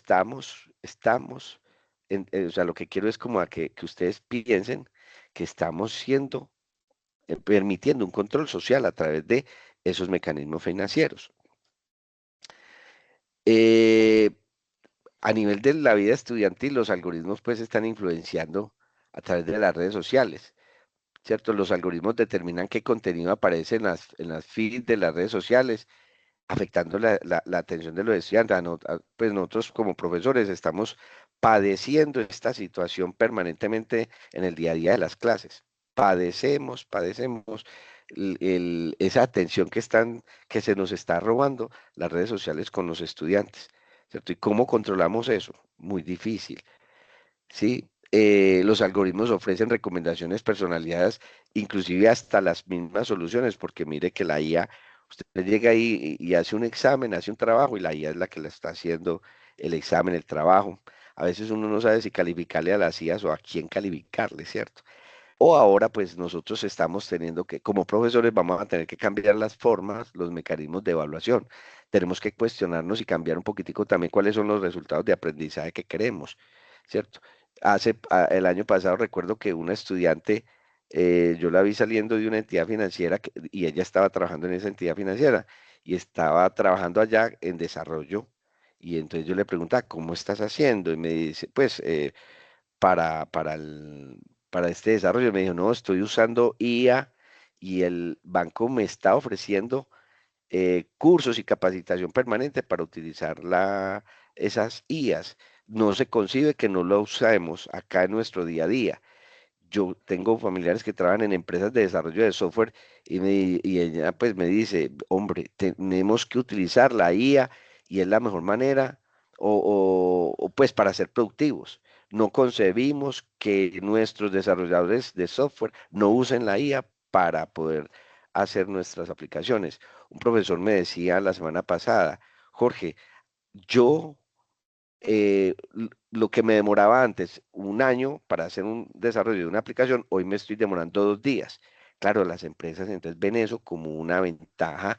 sea, lo que quiero es como a que ustedes piensen que estamos permitiendo un control social a través de esos mecanismos financieros. Eh, a nivel de la vida estudiantil, los algoritmos pues están influenciando a través de las redes sociales, ¿cierto? Los algoritmos determinan qué contenido aparece en las feeds de las redes sociales afectando la atención de los estudiantes. Pues nosotros como profesores estamos padeciendo esta situación permanentemente en el día a día de las clases. Padecemos esa atención que se nos está robando las redes sociales con los estudiantes, ¿cierto? ¿Y cómo controlamos eso? Muy difícil. Sí, los algoritmos ofrecen recomendaciones personalizadas, inclusive hasta las mismas soluciones, porque mire que la IA, usted llega ahí y hace un examen, hace un trabajo y la IA es la que le está haciendo el examen, el trabajo. A veces uno no sabe si calificarle a las IAs o a quién calificarle, ¿cierto? O ahora, pues nosotros estamos teniendo que, como profesores, vamos a tener que cambiar las formas, los mecanismos de evaluación. Tenemos que cuestionarnos y cambiar un poquitico también cuáles son los resultados de aprendizaje que queremos, ¿cierto? El año pasado recuerdo que una estudiante, yo la vi saliendo de una entidad financiera y ella estaba trabajando en esa entidad financiera y estaba trabajando allá en desarrollo. Y entonces yo le preguntaba, ¿cómo estás haciendo? Y me dice, pues, para este desarrollo. Me dijo, no, estoy usando IA y el banco me está ofreciendo cursos y capacitación permanente para utilizar esas IAs. No se concibe que no lo usemos acá en nuestro día a día. Yo tengo familiares que trabajan en empresas de desarrollo de software y ella pues me dice, hombre, tenemos que utilizar la IA y es la mejor manera o, pues para ser productivos. No concebimos que nuestros desarrolladores de software no usen la IA para poder hacer nuestras aplicaciones. Un profesor me decía la semana pasada, Jorge, yo lo que me demoraba antes un año para hacer un desarrollo de una aplicación, hoy me estoy demorando 2 días. Claro, las empresas entonces ven eso como una ventaja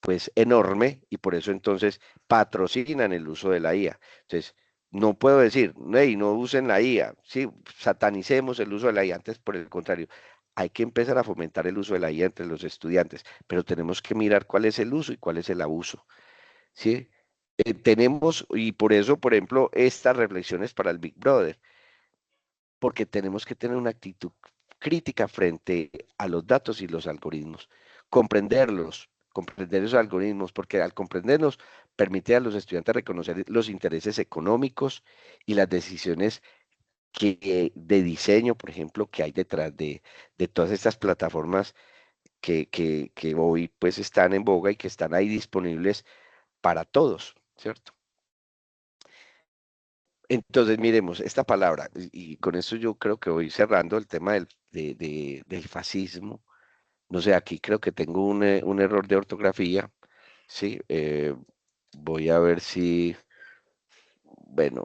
pues enorme y por eso entonces patrocinan el uso de la IA. Entonces, no puedo decir, hey, no usen la IA, sí, satanicemos el uso de la IA, antes por el contrario. Hay que empezar a fomentar el uso de la IA entre los estudiantes, pero tenemos que mirar cuál es el uso y cuál es el abuso. ¿Sí? Tenemos, y por eso, por ejemplo, estas reflexiones para el Big Brother, porque tenemos que tener una actitud crítica frente a los datos y los algoritmos, comprenderlos, comprender esos algoritmos, porque al comprenderlos permite a los estudiantes reconocer los intereses económicos y las decisiones de diseño, por ejemplo, que hay detrás de todas estas plataformas que hoy pues están en boga y que están ahí disponibles para todos, ¿cierto? Entonces, miremos esta palabra, y con eso yo creo que voy cerrando el tema del fascismo. No sé, aquí creo que tengo un error de ortografía, ¿sí? Voy a ver si, bueno,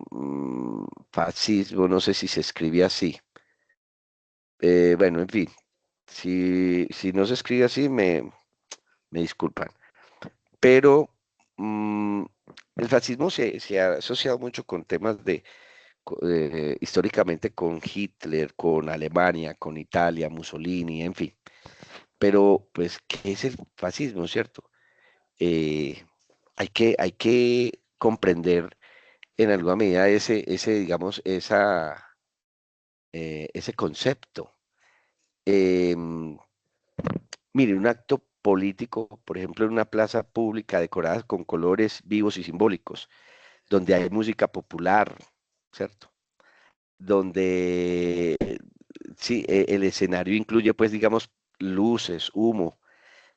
fascismo, no sé si se escribe así. Bueno, en fin, si no se escribe así, me disculpan. Pero mm, el fascismo se ha asociado mucho con temas históricamente con Hitler, con Alemania, con Italia, Mussolini, en fin. Pero, pues, ¿qué es el fascismo, cierto? Eh, hay que comprender en alguna medida digamos, ese concepto. Em, Mire, un acto político, por ejemplo, en una plaza pública decorada con colores vivos y simbólicos, donde hay música popular, ¿cierto? Donde sí, el escenario incluye, pues, digamos, luces, humo,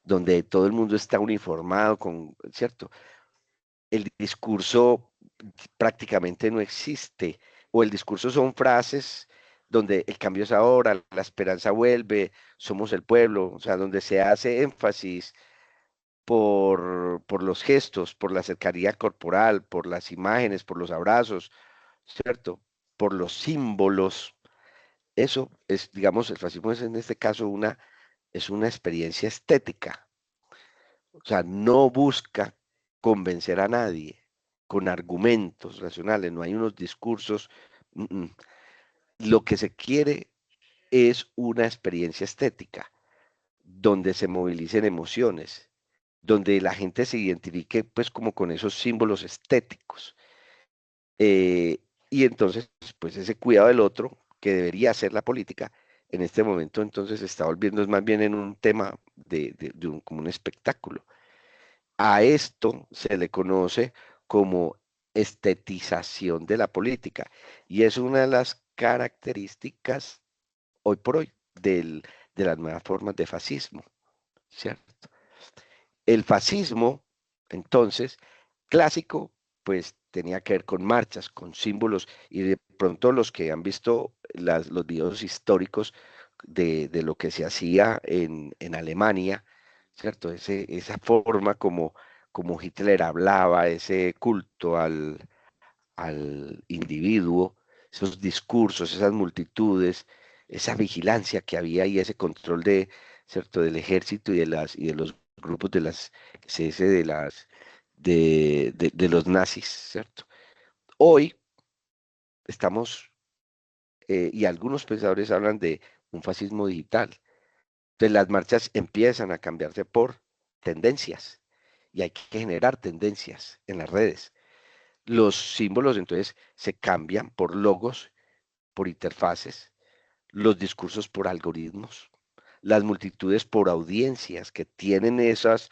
donde todo el mundo está uniformado ¿cierto? El discurso prácticamente no existe, o el discurso son frases donde el cambio es ahora, la esperanza vuelve, somos el pueblo, o sea, donde se hace énfasis por los gestos, por la cercanía corporal, por las imágenes, por los abrazos, ¿cierto? Por los símbolos. Eso es, digamos, el fascismo es en este caso es una experiencia estética. O sea, no busca convencer a nadie con argumentos racionales, no hay unos discursos. mm, mm. Lo que se quiere es una experiencia estética, donde se movilicen emociones, donde la gente se identifique pues como con esos símbolos estéticos. Y entonces, pues ese cuidado del otro, que debería ser la política, en este momento entonces se está volviendo es más bien en un tema como un espectáculo. A esto se le conoce como estetización de la política y es una de las características hoy por hoy de las nuevas formas de fascismo, ¿cierto? El fascismo, entonces, clásico, pues tenía que ver con marchas, con símbolos, y de pronto los que han visto los videos históricos de lo que se hacía en Alemania, ¿cierto? Esa forma como Hitler hablaba, ese culto al individuo, esos discursos, esas multitudes, esa vigilancia que había y ese control ¿cierto? Del ejército y de los grupos de las SS de los nazis, ¿cierto? Hoy estamos, y algunos pensadores hablan de un fascismo digital. Entonces las marchas empiezan a cambiarse por tendencias y hay que generar tendencias en las redes. Los símbolos entonces se cambian por logos, por interfaces, los discursos por algoritmos, las multitudes por audiencias que tienen esos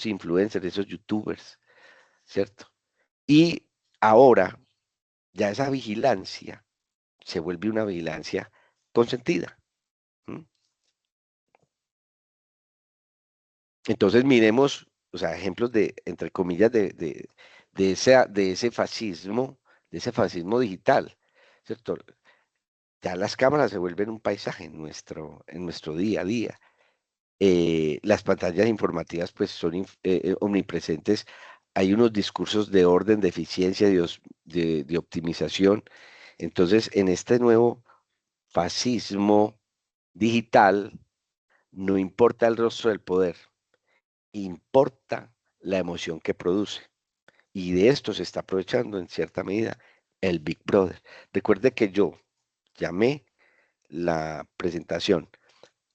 influencers, esos youtubers, ¿cierto? Y ahora ya esa vigilancia se vuelve una vigilancia consentida. ¿M? Entonces miremos, o sea, ejemplos de, entre comillas, de ese fascismo, de ese fascismo digital, ¿cierto? Ya las cámaras se vuelven un paisaje en nuestro día a día. Las pantallas informativas pues son omnipresentes. Hay unos discursos de orden, de eficiencia, de optimización. Entonces, en este nuevo fascismo digital, no importa el rostro del poder, importa la emoción que produce. Y de esto se está aprovechando en cierta medida el Big Brother. Recuerde que yo llamé la presentación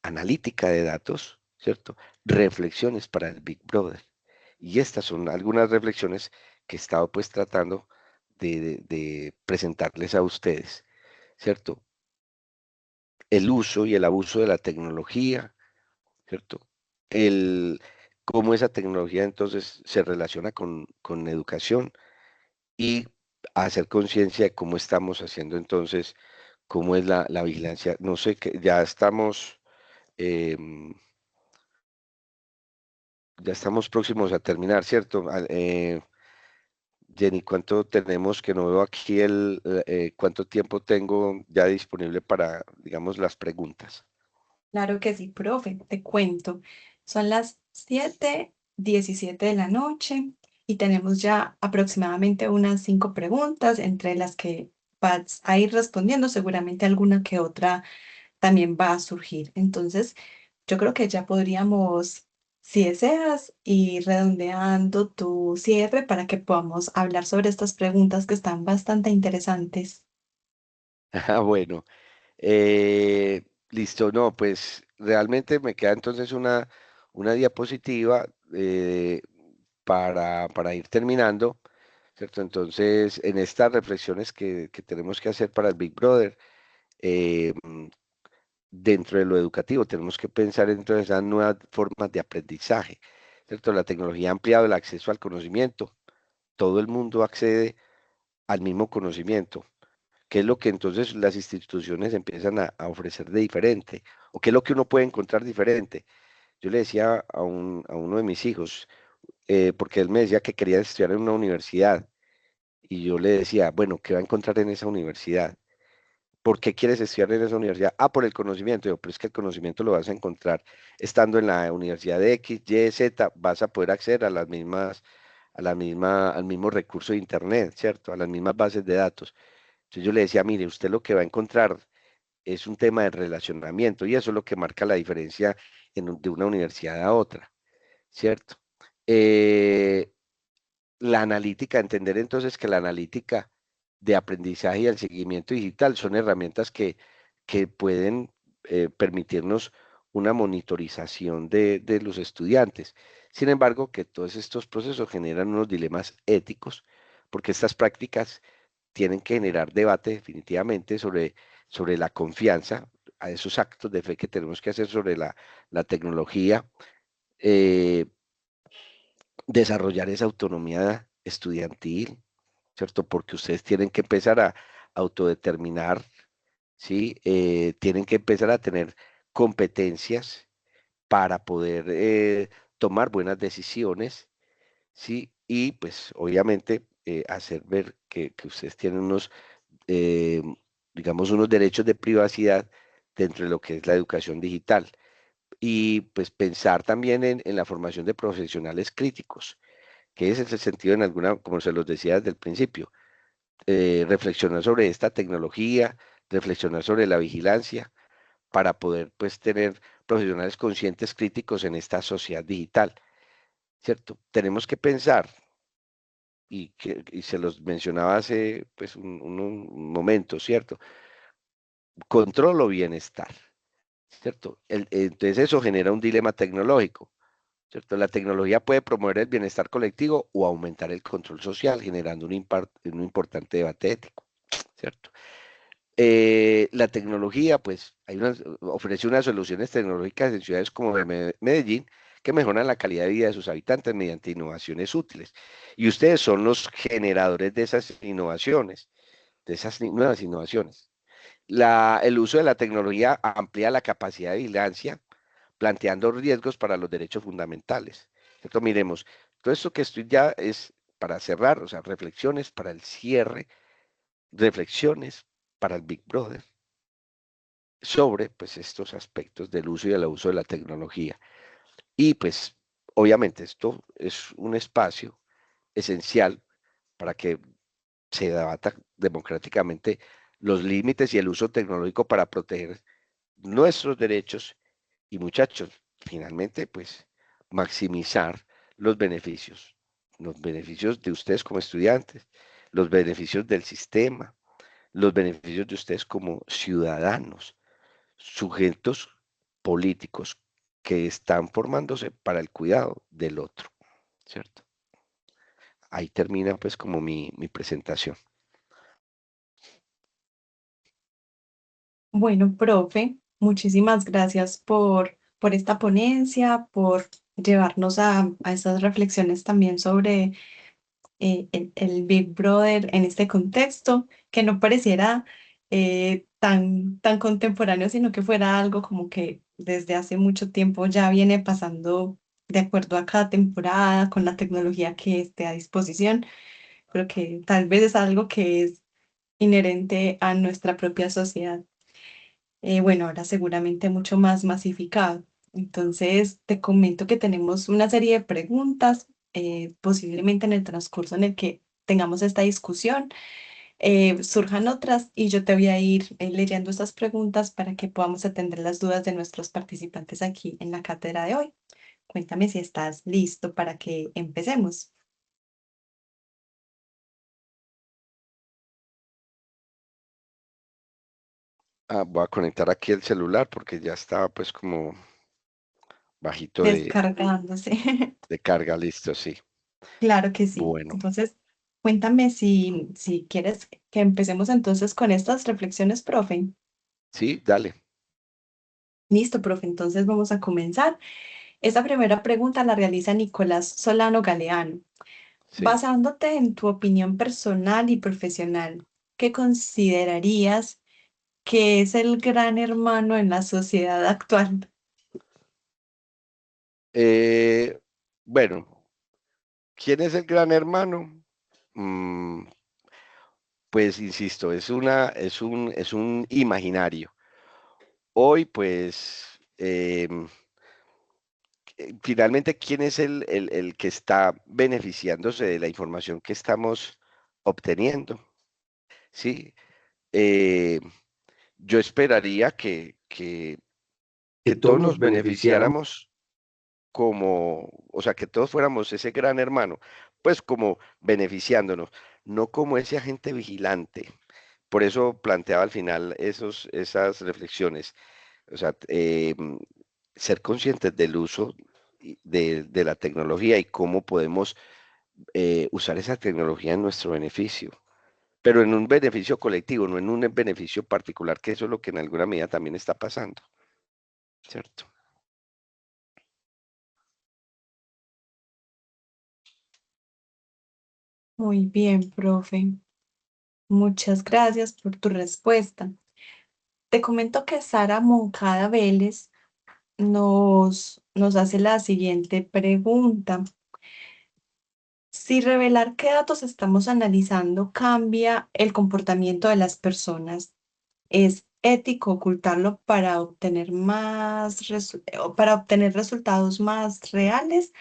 analítica de datos, ¿cierto? Reflexiones para el Big Brother. Y estas son algunas reflexiones que he estado pues tratando de presentarles a ustedes, ¿cierto? El uso y el abuso de la tecnología, ¿cierto? El, cómo esa tecnología entonces se relaciona con educación y hacer conciencia de cómo estamos haciendo entonces, cómo es la vigilancia. No sé, que em, ya estamos próximos a terminar, ¿cierto? Jenny, ¿cuánto tenemos que no veo aquí cuánto tiempo tengo ya disponible para, digamos, las preguntas? Claro que sí, profe, te cuento. Son las 7:17 de la noche y tenemos ya aproximadamente unas 5 preguntas, entre las que vas a ir respondiendo, seguramente alguna que otra también va a surgir. Entonces, yo creo que ya podríamos, si deseas, ir redondeando tu cierre para que podamos hablar sobre estas preguntas que están bastante interesantes. Ah, bueno, listo, no, pues realmente me queda entonces una diapositiva para ir terminando, ¿cierto? Entonces, en estas reflexiones que tenemos que hacer para el Big Brother, eh, dentro de lo educativo, tenemos que pensar en todas esas nuevas formas de aprendizaje, ¿cierto? La tecnología ha ampliado el acceso al conocimiento, todo el mundo accede al mismo conocimiento. ¿Qué es lo que entonces las instituciones empiezan a ofrecer de diferente? ¿O qué es lo que uno puede encontrar diferente? Yo le decía a uno de mis hijos, porque él me decía que quería estudiar en una universidad, y yo le decía, bueno, ¿qué va a encontrar en esa universidad? ¿Por qué quieres estudiar en esa universidad? Ah, por el conocimiento. Yo, pero es que el conocimiento lo vas a encontrar estando en la universidad de X, Y, Z, vas a poder acceder al mismo recurso de Internet, ¿cierto? A las mismas bases de datos. Entonces yo le decía, mire, usted lo que va a encontrar es un tema de relacionamiento y eso es lo que marca la diferencia de una universidad a otra, ¿cierto? Eh, la analítica, entender entonces que la analítica de aprendizaje y el seguimiento digital son herramientas que pueden permitirnos una monitorización de los estudiantes. Sin embargo, que todos estos procesos generan unos dilemas éticos, porque estas prácticas tienen que generar debate definitivamente sobre la confianza, a esos actos de fe que tenemos que hacer sobre la tecnología, eh, desarrollar esa autonomía estudiantil, ¿cierto? Porque ustedes tienen que empezar a autodeterminar, ¿sí? Tienen que empezar a tener competencias para poder tomar buenas decisiones, ¿sí? Y pues obviamente hacer ver que ustedes tienen unos, eh, digamos, unos derechos de privacidad dentro de lo que es la educación digital. Y pues pensar también en la formación de profesionales críticos, que ese es el sentido en alguna, como se los decía desde el principio, reflexionar sobre esta tecnología, reflexionar sobre la vigilancia, para poder pues tener profesionales conscientes críticos en esta sociedad digital, ¿cierto? Tenemos que pensar, y se los mencionaba hace pues un momento, ¿cierto? Control o bienestar, ¿cierto? Entonces eso genera un dilema tecnológico, ¿cierto? La tecnología puede promover el bienestar colectivo o aumentar el control social, generando un importante debate ético, ¿cierto? La tecnología, pues, ofrece unas soluciones tecnológicas en ciudades como Medellín que mejoran la calidad de vida de sus habitantes mediante innovaciones útiles. Y ustedes son los generadores de esas innovaciones, de esas nuevas innovaciones. El uso de la tecnología amplía la capacidad de vigilancia, planteando riesgos para los derechos fundamentales. ¿Cierto? Miremos, todo esto que estoy ya es para cerrar, o sea, reflexiones para el cierre, reflexiones para el Big Brother sobre pues estos aspectos del uso y el abuso de la tecnología. Y pues obviamente esto es un espacio esencial para que se debata democráticamente los límites y el uso tecnológico para proteger nuestros derechos y muchachos, finalmente pues maximizar los beneficios de ustedes como estudiantes, los beneficios del sistema, los beneficios de ustedes como ciudadanos, sujetos políticos que están formándose para el cuidado del otro, ¿cierto? Ahí termina pues como mi presentación. Bueno, profe, muchísimas gracias por esta ponencia, por llevarnos a esas reflexiones también sobre el Big Brother en este contexto, que no pareciera tan contemporáneo, sino que fuera algo como que desde hace mucho tiempo ya viene pasando de acuerdo a cada temporada, con la tecnología que esté a disposición. Creo que tal vez es algo que es inherente a nuestra propia sociedad. Bueno, ahora seguramente mucho más masificado. Entonces, te comento que tenemos una serie de preguntas, posiblemente en el transcurso en el que tengamos esta discusión, surjan otras y yo te voy a ir leyendo estas preguntas para que podamos atender las dudas de nuestros participantes aquí en la cátedra de hoy. Cuéntame si estás listo para que empecemos. Voy a conectar aquí el celular porque ya estaba pues como bajito Descargándose. de carga, listo, sí. Claro que sí. Bueno, Entonces, cuéntame si quieres que empecemos entonces con estas reflexiones, profe. sí, dale, Listo, profe. Entonces vamos a comenzar. Esta primera pregunta la realiza Nicolás Solano Galeano. sí. Basándote en tu opinión personal y profesional, ¿qué considerarías que es el gran hermano en la sociedad actual? Eh, bueno, ¿quién es el gran hermano? Mm, pues insisto, es un imaginario. Hoy, pues, finalmente, ¿quién es el que está beneficiándose de la información que estamos obteniendo? Sí, eh, yo esperaría que todos nos beneficiáramos como, o sea, que todos fuéramos ese gran hermano, pues como beneficiándonos, no como ese agente vigilante. Por eso planteaba al final esas reflexiones, o sea, ser conscientes del uso de la tecnología y cómo podemos usar esa tecnología en nuestro beneficio, pero en un beneficio colectivo, no en un beneficio particular, que eso es lo que en alguna medida también está pasando, ¿cierto? Muy bien, profe. Muchas gracias por tu respuesta. Te comento que Sara Moncada Vélez nos hace la siguiente pregunta. Si revelar qué datos estamos analizando cambia el comportamiento de las personas, ¿es ético ocultarlo para obtener para obtener resultados más reales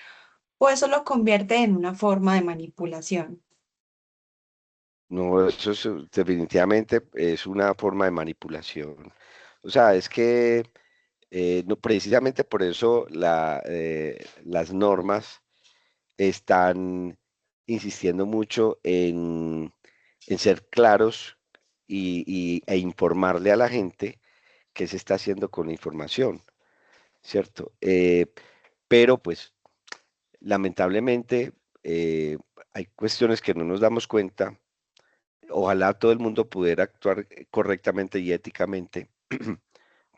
o eso lo convierte en una forma de manipulación? No, eso definitivamente es una forma de manipulación. O sea, es que no, precisamente por eso las normas están insistiendo mucho en ser claros e informarle a la gente qué se está haciendo con la información, ¿cierto? Pero pues lamentablemente hay cuestiones que no nos damos cuenta. Ojalá todo el mundo pudiera actuar correctamente y éticamente,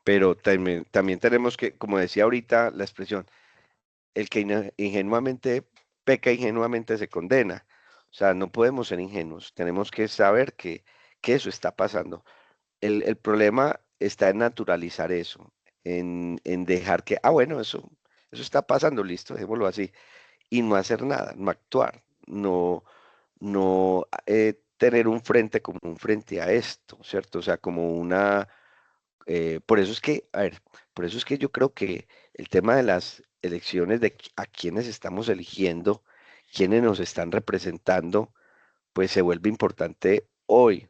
pero también tenemos que, como decía ahorita la expresión, el que ingenuamente peca, ingenuamente se condena. O sea, no podemos ser ingenuos, tenemos que saber que eso está pasando. El problema está en naturalizar eso, en dejar que, bueno, eso está pasando, listo, dejémoslo así, y no hacer nada, no actuar, no tener un frente como un frente a esto, ¿cierto? O sea, como por eso es que, a ver, por eso es que yo creo que el tema de las elecciones, a quienes estamos eligiendo, quienes nos están representando, pues se vuelve importante hoy,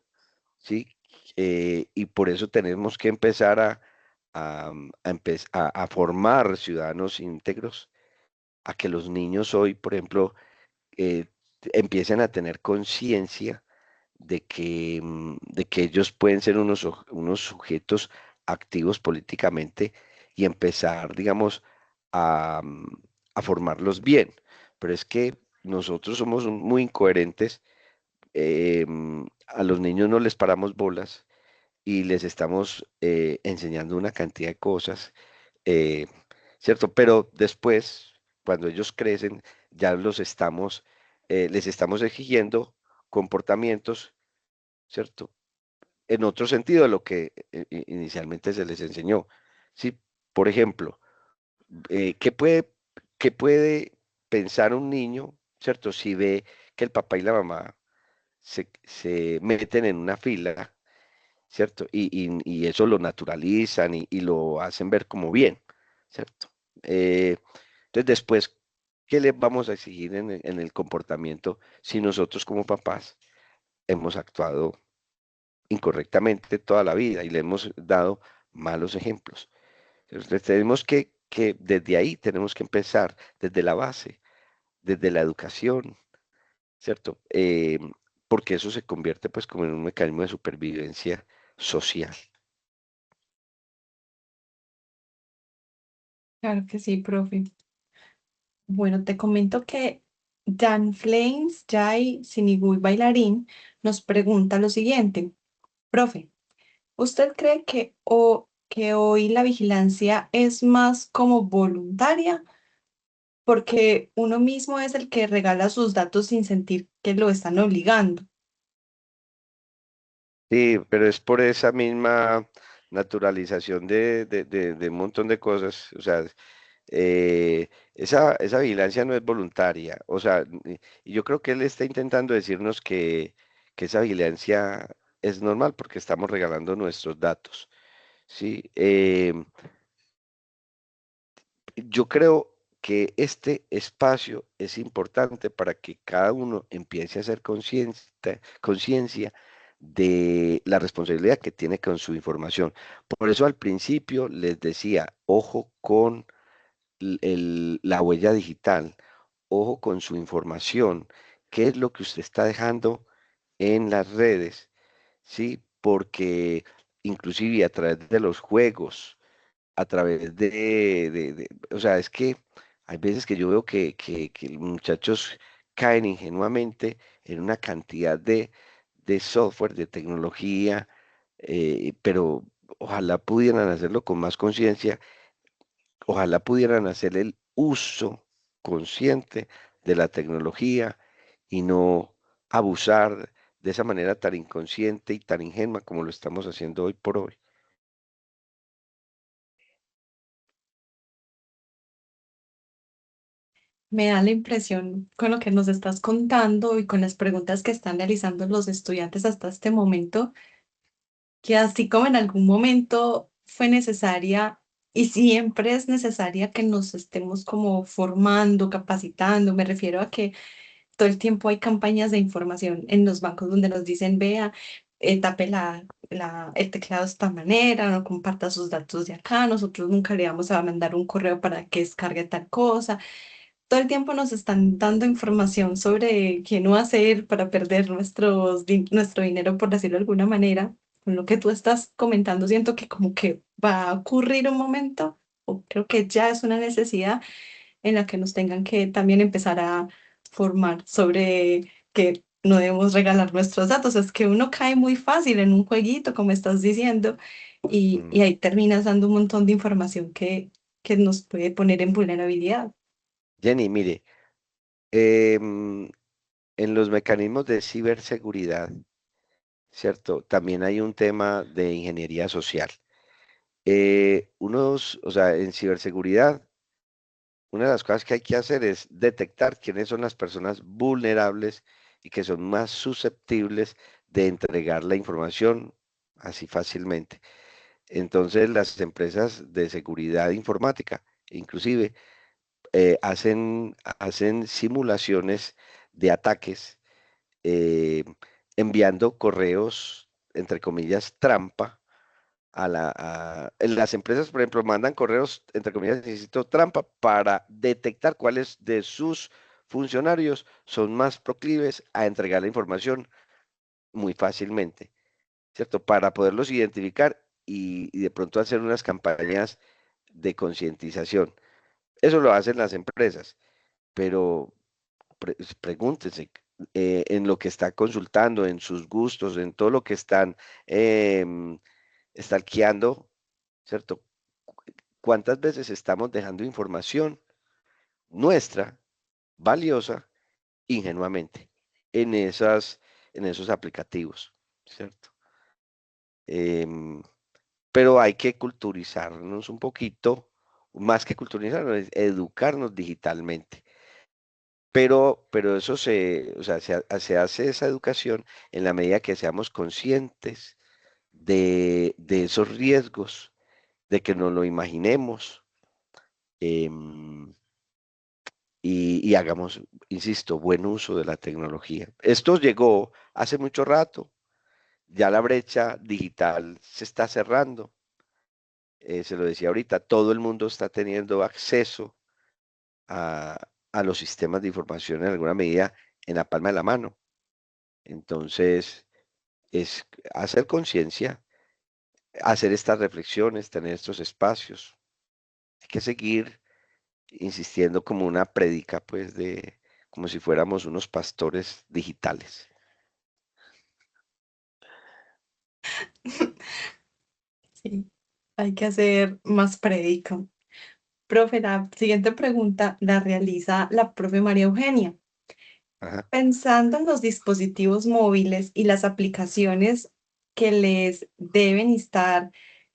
¿sí? Y por eso tenemos que empezar a formar ciudadanos íntegros, a que los niños hoy, por ejemplo, eh, empiecen a tener conciencia de que ellos pueden ser unos sujetos activos políticamente y empezar, digamos, a a formarlos bien. Pero es que nosotros somos muy incoherentes, a los niños no les paramos bolas y les estamos enseñando una cantidad de cosas, eh, ¿cierto? Pero después, cuando ellos crecen, ya les estamos exigiendo comportamientos, ¿cierto? En otro sentido de lo que inicialmente se les enseñó. Sí, por ejemplo, ¿qué qué puede pensar un niño, ¿cierto? Si ve que el papá y la mamá se meten en una fila, ¿cierto? Y eso lo naturalizan y lo hacen ver como bien, ¿cierto? Eh, entonces después, ¿qué le vamos a exigir en el comportamiento si nosotros como papás hemos actuado incorrectamente toda la vida y le hemos dado malos ejemplos? Entonces tenemos que desde ahí tenemos que empezar, desde la base, desde la educación, ¿cierto? Porque eso se convierte pues como en un mecanismo de supervivencia social. Claro que sí, profe. Bueno, te comento que Dan Flames, Jai Sinigui Bailarín nos pregunta lo siguiente. Profe, ¿usted cree que hoy la vigilancia es más como voluntaria porque uno mismo es el que regala sus datos sin sentir que lo están obligando? Sí, pero es por esa misma naturalización de un montón de cosas. O sea, esa vigilancia no es voluntaria. O sea, y yo creo que él está intentando decirnos que esa vigilancia es normal porque estamos regalando nuestros datos. Sí, yo creo que este espacio es importante para que cada uno empiece a hacer conciencia de la responsabilidad que tiene con su información. Por eso al principio les decía, ojo con la huella digital, ojo con su información, qué es lo que usted está dejando en las redes, ¿sí? Porque inclusive a través de los juegos, a través o sea, es que hay veces que yo veo que los muchachos caen ingenuamente en una cantidad de software, de tecnología, pero ojalá pudieran hacerlo con más conciencia, ojalá pudieran hacer el uso consciente de la tecnología y no abusar de esa manera tan inconsciente y tan ingenua como lo estamos haciendo hoy por hoy. Me da la impresión con lo que nos estás contando y con las preguntas que están realizando los estudiantes hasta este momento, que así como en algún momento fue necesaria y siempre es necesaria que nos estemos como formando, capacitando, me refiero a que todo el tiempo hay campañas de información en los bancos donde nos dicen, vea, tape el teclado de esta manera, no comparta sus datos de acá, nosotros nunca le vamos a mandar un correo para que descargue tal cosa. Todo el tiempo nos están dando información sobre qué no hacer para perder nuestro dinero, por decirlo de alguna manera. Con lo que tú estás comentando, siento que como que va a ocurrir un momento, o creo que ya es una necesidad en la que nos tengan que también empezar a formar sobre que no debemos regalar nuestros datos. Es que uno cae muy fácil en un jueguito, como estás diciendo, y Mm. ahí terminas dando un montón de información que nos puede poner en vulnerabilidad. Jenny, mire, em, en los mecanismos de ciberseguridad, ¿cierto? También hay un tema de ingeniería social. O sea, en ciberseguridad, una de las cosas que hay que hacer es detectar quiénes son las personas vulnerables y que son más susceptibles de entregar la información así fácilmente. Entonces, las empresas de seguridad informática, inclusive, hacen simulaciones de ataques, eh, enviando correos, entre comillas, trampa en las empresas, por ejemplo, mandan correos, entre comillas, necesito trampa para detectar cuáles de sus funcionarios son más proclives a entregar la información muy fácilmente, ¿cierto? Para poderlos identificar y de pronto hacer unas campañas de concientización. Eso lo hacen las empresas, pero pregúntese en lo que está consultando, en sus gustos, en todo lo que están em, stalkeando, ¿cierto? ¿Cuántas veces estamos dejando información nuestra, valiosa, ingenuamente, en en esos aplicativos, ¿cierto? Em, pero hay que culturizarnos un poquito, más que culturizarnos, es educarnos digitalmente. Pero eso o sea, se hace esa educación en la medida que seamos conscientes de esos riesgos, de que nos lo imaginemos. em, y hagamos, insisto, buen uso de la tecnología. Esto llegó hace mucho rato, ya la brecha digital se está cerrando. Se lo decía ahorita, todo el mundo está teniendo acceso a, a los sistemas de información en alguna medida en la palma de la mano. Entonces, es hacer conciencia, hacer estas reflexiones, tener estos espacios. Hay que seguir insistiendo como una prédica, pues, como si fuéramos unos pastores digitales. Sí, hay que hacer más prédica. Profe, la siguiente pregunta la realiza la profe María Eugenia. Ajá. Pensando en los dispositivos móviles y las aplicaciones que les deben instalar,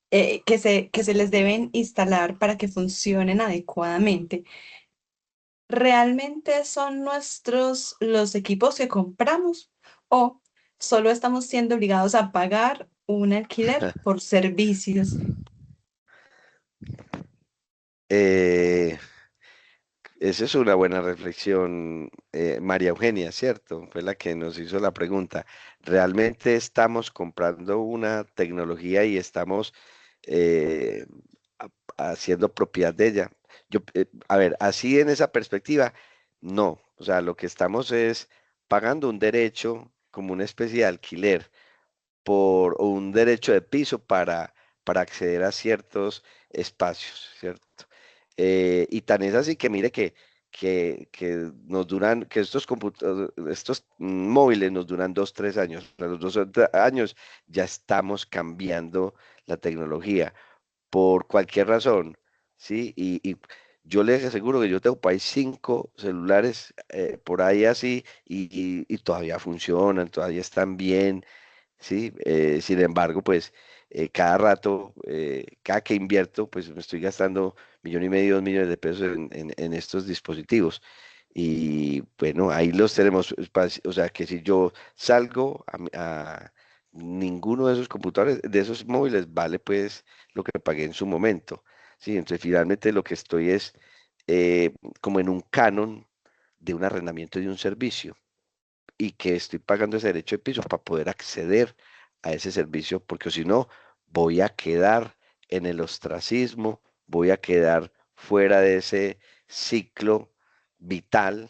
que se les deben instalar para que funcionen adecuadamente, ¿realmente son nuestros los equipos que compramos o solo estamos siendo obligados a pagar un alquiler por servicios? Eh, Esa es una buena reflexión, María Eugenia, ¿cierto? Fue la que nos hizo la pregunta. ¿Realmente estamos comprando una tecnología y estamos eh, haciendo propiedad de ella? A ver, así en esa perspectiva, no. O sea, lo que estamos es pagando un derecho como una especie de alquiler o un derecho de piso para acceder a ciertos espacios, ¿cierto? Y tan es así que mire que nos duran, que estos móviles nos duran 2, 3 años. A los 2 años ya estamos cambiando la tecnología por cualquier razón, ¿sí? Y yo les aseguro que yo tengo por ahí 5 celulares por ahí así y todavía funcionan, todavía están bien, ¿sí? Sin embargo, pues cada rato, cada que invierto, pues me estoy gastando 1,5 millones, 2 millones de pesos en estos dispositivos. Y bueno, ahí los tenemos. O sea, que si yo salgo a ninguno de esos computadores, de esos móviles, vale pues lo que pagué en su momento. Sí, entonces finalmente lo que estoy es como en un canon de un arrendamiento de un servicio y que estoy pagando ese derecho de piso para poder acceder a ese servicio, porque si no, voy a quedar en el ostracismo, voy a quedar fuera de ese ciclo vital,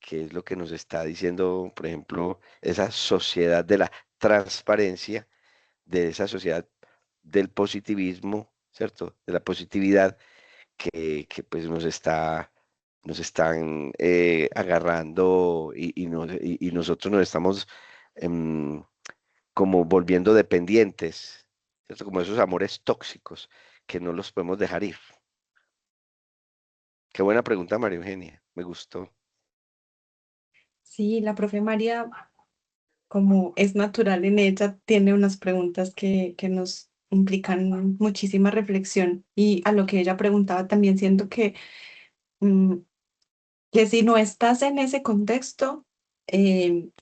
que es lo que nos está diciendo, por ejemplo, esa sociedad de la transparencia, de esa sociedad del positivismo, ¿cierto? De la positividad que pues nos están agarrando y nosotros nos estamos em, como volviendo dependientes, ¿cierto? Como esos amores tóxicos que no los podemos dejar ir. Qué buena pregunta, María Eugenia, me gustó. Sí, la profe María, como es natural en ella, tiene unas preguntas que nos implican muchísima reflexión. Y a lo que ella preguntaba también siento mm, que si no estás en ese contexto,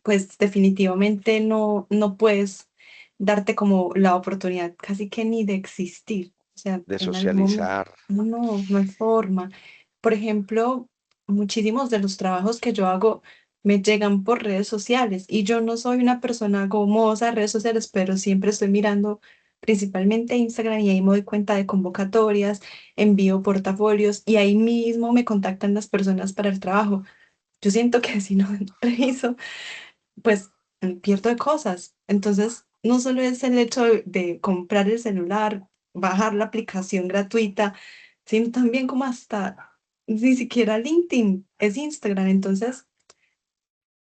pues definitivamente no puedes darte como la oportunidad casi que ni de existir. O sea, De en algún momento, socializar. no hay forma. Por ejemplo, muchísimos de los trabajos que yo hago me llegan por redes sociales y yo no soy una persona gomosa de redes sociales, pero siempre estoy mirando principalmente Instagram y ahí me doy cuenta de convocatorias, envío portafolios y ahí mismo me contactan las personas para el trabajo. Yo siento que si no reviso, pues pierdo de cosas. Entonces, no solo es el hecho de comprar el celular, bajar la aplicación gratuita, sino también como hasta ni siquiera LinkedIn, es Instagram. Entonces,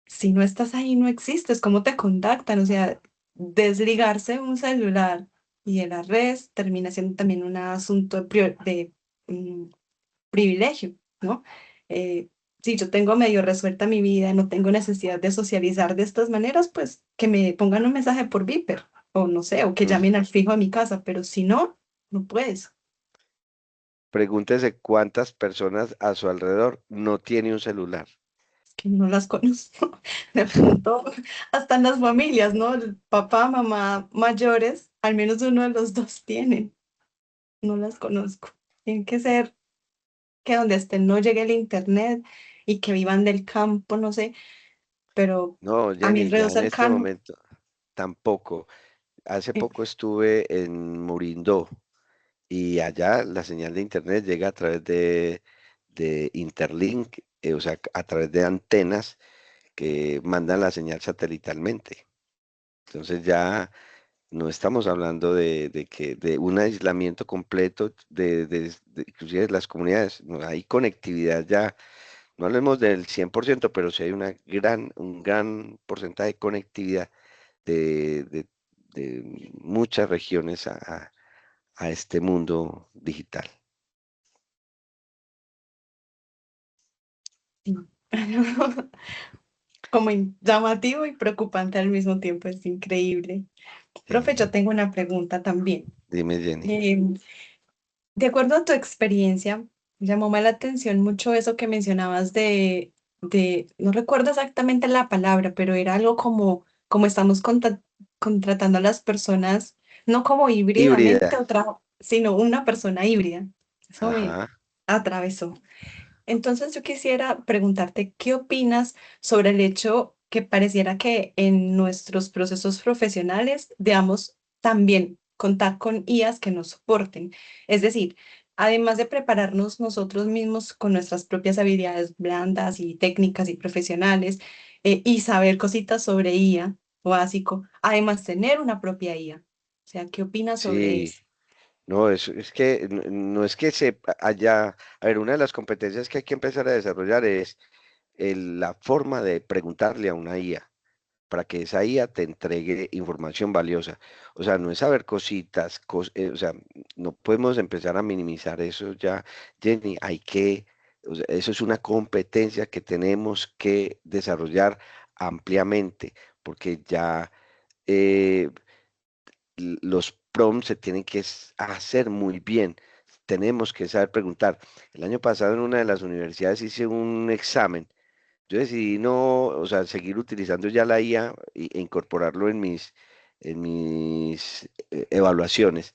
si no estás ahí, no existes. ¿Cómo te contactan? O sea, desligarse un celular y de las redes termina siendo también un asunto mm, privilegio, ¿no? Eh, si yo tengo medio resuelta mi vida, no tengo necesidad de socializar de estas maneras, pues que me pongan un mensaje por Viper, o no sé, o que Mm. llamen al fijo a mi casa, pero si no, no puedes. Pregúntese cuántas personas a su alrededor no tiene un celular. Es que no las conozco. De pronto, hasta en las familias, ¿no? El papá, mamá mayores, al menos uno de los dos tienen. No las conozco. Tienen que ser que donde estén no llegue el internet y que vivan del campo, no sé, pero No, a mi Jenny, alrededor ya en este cercano, momento tampoco. Hace eh, poco estuve en Murindó y allá la señal de internet llega a través de Interlink, o sea, a través de antenas que mandan la señal satelitalmente. Entonces ya no estamos hablando de un aislamiento completo inclusive de las comunidades. No, hay conectividad ya, no hablemos del 100%, pero sí hay un gran porcentaje de conectividad de muchas regiones a este mundo digital. sí. Como llamativo y preocupante al mismo tiempo, es increíble. Profe, yo Sí. tengo una pregunta también. Dime, Jenny. Em, de acuerdo a tu experiencia, llamó la atención mucho eso que mencionabas no recuerdo exactamente la palabra, pero era algo como estamos contratando a las personas, no como híbridamente, Híbrida. sino una persona híbrida. Eso me Ajá. atravesó. Entonces yo quisiera preguntarte, ¿qué opinas sobre el hecho que pareciera que en nuestros procesos profesionales debamos también contar con IAs que nos soporten? Es decir, además de prepararnos nosotros mismos con nuestras propias habilidades blandas y técnicas y profesionales y saber cositas sobre IA o básico, además tener una propia IA. O sea, ¿qué opinas sobre Sí. eso? No, es que no es que se haya, a ver, una de las competencias que hay que empezar a desarrollar es la forma de preguntarle a una IA. para que esa IA te entregue información valiosa. O sea, no es saber cositas, o sea, no podemos empezar a minimizar eso ya, Jenny, o sea, eso es una competencia que tenemos que desarrollar ampliamente, porque ya eh, los prompts se tienen que hacer muy bien. Tenemos que saber preguntar. El año pasado en una de las universidades hice un examen. Yo decidí no, o sea, seguir utilizando ya la IA e incorporarlo en mis evaluaciones.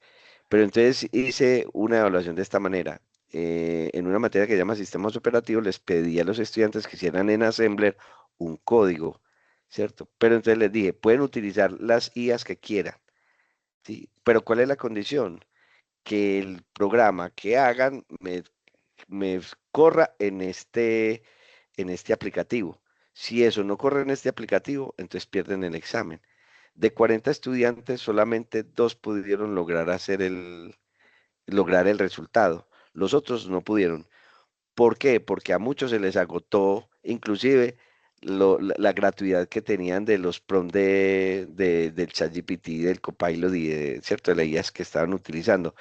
Pero entonces hice una evaluación de esta manera. En una materia que se llama sistemas operativos, les pedí a los estudiantes que hicieran en Assembler un código, ¿cierto? Pero entonces les dije, pueden utilizar las IAs que quieran, ¿sí? Pero ¿cuál es la condición? Que el programa que hagan me corra en este aplicativo. Si eso no corre en este aplicativo, entonces pierden el examen. De 40 estudiantes, solamente dos pudieron lograr el resultado. Los otros no pudieron. ¿Por qué? Porque a muchos se les agotó, inclusive la gratuidad que tenían de los prompts del ChatGPT, del Copilot y ¿cierto? De las IAs que estaban utilizando,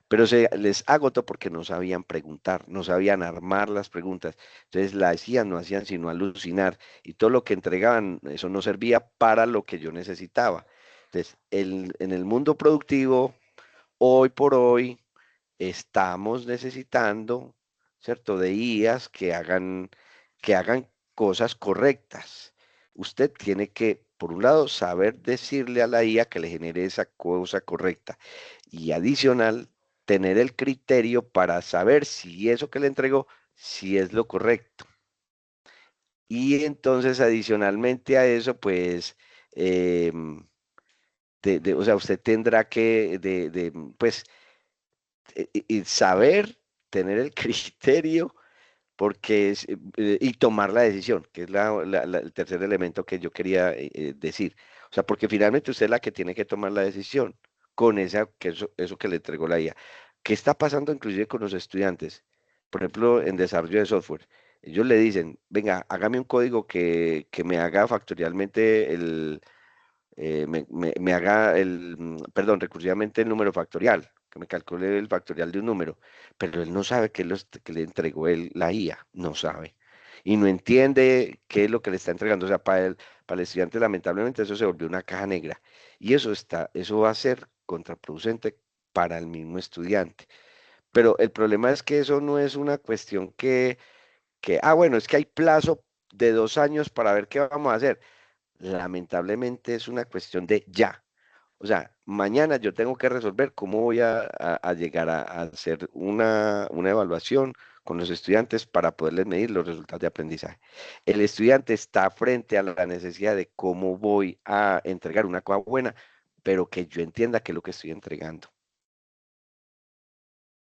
pero se les agotó porque no sabían preguntar, no sabían armar las preguntas. Entonces la hacían, no hacían sino alucinar y todo lo que entregaban, eso no servía para lo que yo necesitaba. Entonces, en el mundo productivo, hoy por hoy, estamos necesitando, ¿cierto? De IAs que hagan cosas correctas. Usted tiene que, por un lado, saber decirle a la IA que le genere esa cosa correcta y adicional, tener el criterio para saber si eso que le entregó, si es lo correcto. Y entonces, adicionalmente a eso, pues, em, o sea, usted tendrá que, pues, y saber, tener el criterio porque y tomar la decisión, que es el tercer elemento que yo quería decir. O sea, porque finalmente usted es la que tiene que tomar la decisión con eso que le entregó la IA. ¿Qué está pasando inclusive con los estudiantes? Por ejemplo, en desarrollo de software. Ellos le dicen, venga, hágame un código que me haga factorialmente me haga perdón, recursivamente el número factorial, que me calcule el factorial de un número, pero él no sabe qué es que le entregó la IA, no sabe. Y no entiende qué es lo que le está entregando. O sea, para el estudiante, lamentablemente, eso se volvió una caja negra. Y eso va a ser contraproducente para el mismo estudiante. Pero el problema es que eso no es una cuestión bueno, es que hay plazo de 2 años para ver qué vamos a hacer. Lamentablemente es una cuestión de ya. O sea, mañana yo tengo que resolver cómo voy a llegar a hacer una evaluación con los estudiantes para poderles medir los resultados de aprendizaje. El estudiante está frente a la necesidad de cómo voy a entregar una cosa buena, pero que yo entienda qué es lo que estoy entregando.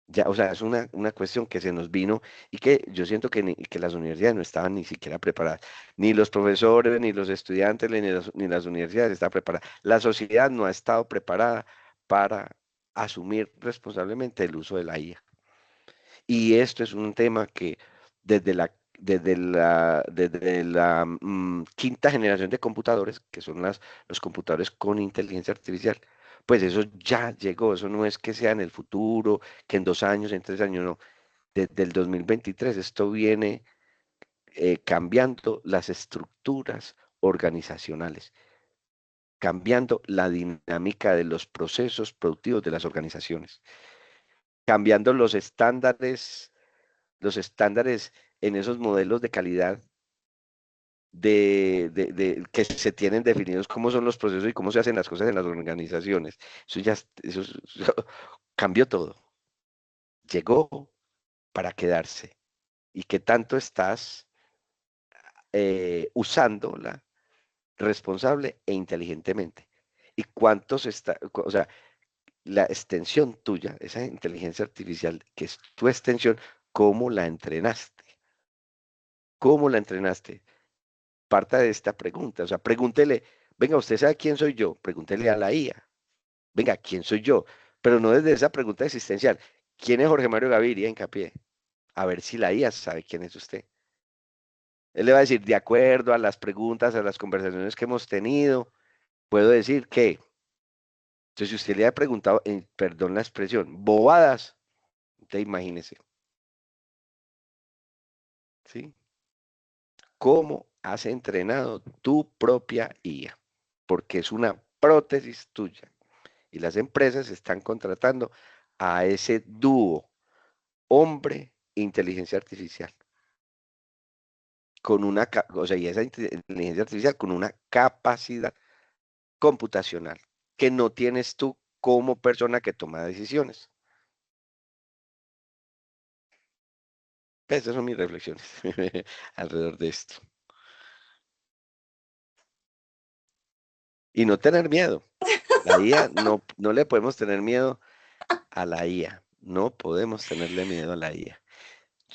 Ya, o sea, es una cuestión que se nos vino y que yo siento que las universidades no estaban ni siquiera preparadas. Ni los profesores, ni los estudiantes, ni las universidades estaban preparadas. La sociedad no ha estado preparada para asumir responsablemente el uso de la IA. Y esto es un tema que desde la quinta generación de computadores, que son los computadores con inteligencia artificial, pues eso ya llegó, eso no es que sea en el futuro, que en 2 años, en 3 años, no. Desde el 2023 esto viene cambiando las estructuras organizacionales, cambiando la dinámica de los procesos productivos de las organizaciones, cambiando los estándares en esos modelos de calidad que se tienen definidos cómo son los procesos y cómo se hacen las cosas en las organizaciones. Eso cambió todo. Llegó para quedarse. ¿Y qué tanto estás usándola responsable e inteligentemente? ¿Y o sea, la extensión tuya, esa inteligencia artificial que es tu extensión, cómo la entrenaste? ¿Cómo la entrenaste? Parta de esta pregunta. O sea, pregúntele, venga, ¿usted sabe quién soy yo? Pregúntele a la IA. Venga, ¿quién soy yo? Pero no desde esa pregunta existencial. ¿Quién es Jorge Mario Gaviria? Hincapié. A ver si la IA sabe quién es usted. Él le va a decir, de acuerdo a las preguntas, a las conversaciones que hemos tenido, puedo decir que, entonces si usted le ha preguntado, perdón la expresión, bobadas, te imagínese, ¿sí? ¿Cómo has entrenado tu propia IA? Porque es una prótesis tuya. Y las empresas están contratando a ese dúo, hombre-inteligencia artificial, con una, o sea, y esa inteligencia artificial con una capacidad computacional que no tienes tú como persona que toma decisiones. Esas son mis reflexiones alrededor de esto. Y no tener miedo. La IA, no le podemos tener miedo a la IA. No podemos tenerle miedo a la IA.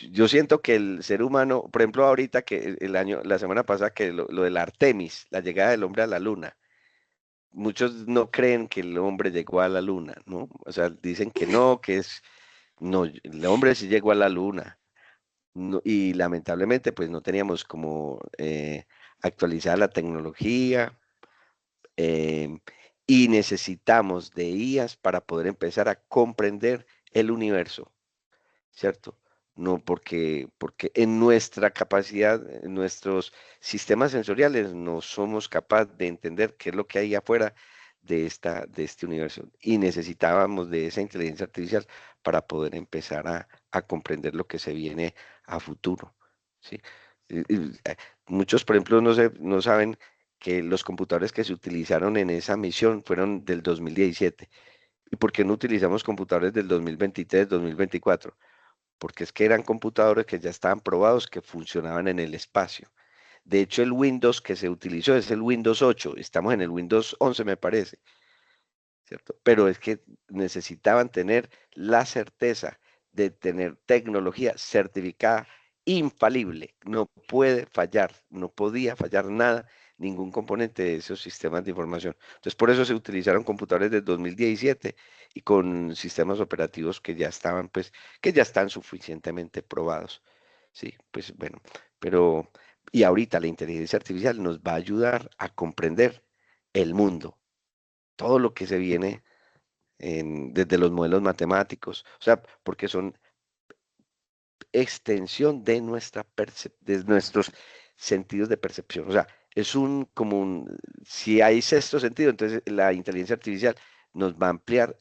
Yo siento que el ser humano, por ejemplo, ahorita que la semana pasada, que lo del Artemis, la llegada del hombre a la luna, muchos no creen que el hombre llegó a la luna, ¿no? O sea, dicen que no, no, el hombre sí llegó a la luna. Y lamentablemente, pues no teníamos como actualizada la tecnología, em, y necesitamos de IAs para poder empezar a comprender el universo. ¿Cierto? No porque en nuestra capacidad, en nuestros sistemas sensoriales, no somos capaces de entender qué es lo que hay afuera de este universo. Y necesitábamos de esa inteligencia artificial para poder empezar a comprender lo que se viene a futuro. ¿Sí? Muchos, por ejemplo, no saben que los computadores que se utilizaron en esa misión fueron del 2017. ¿Y por qué no utilizamos computadores del 2023, 2024? Porque es que eran computadores que ya estaban probados que funcionaban en el espacio. De hecho, el Windows que se utilizó es el Windows 8, estamos en el Windows 11, me parece, ¿cierto? Pero es que necesitaban tener la certeza de tener tecnología certificada infalible. No puede fallar, no podía fallar nada, ningún componente de esos sistemas de información. Entonces, por eso se utilizaron computadores de 2017 y con sistemas operativos que ya estaban, pues, que ya están suficientemente probados. Sí, pues bueno, pero, y ahorita la inteligencia artificial nos va a ayudar a comprender el mundo, todo lo que se viene desde los modelos matemáticos, o sea, porque son extensión de de nuestros sentidos de percepción. O sea, es si hay sexto sentido, entonces la inteligencia artificial nos va a ampliar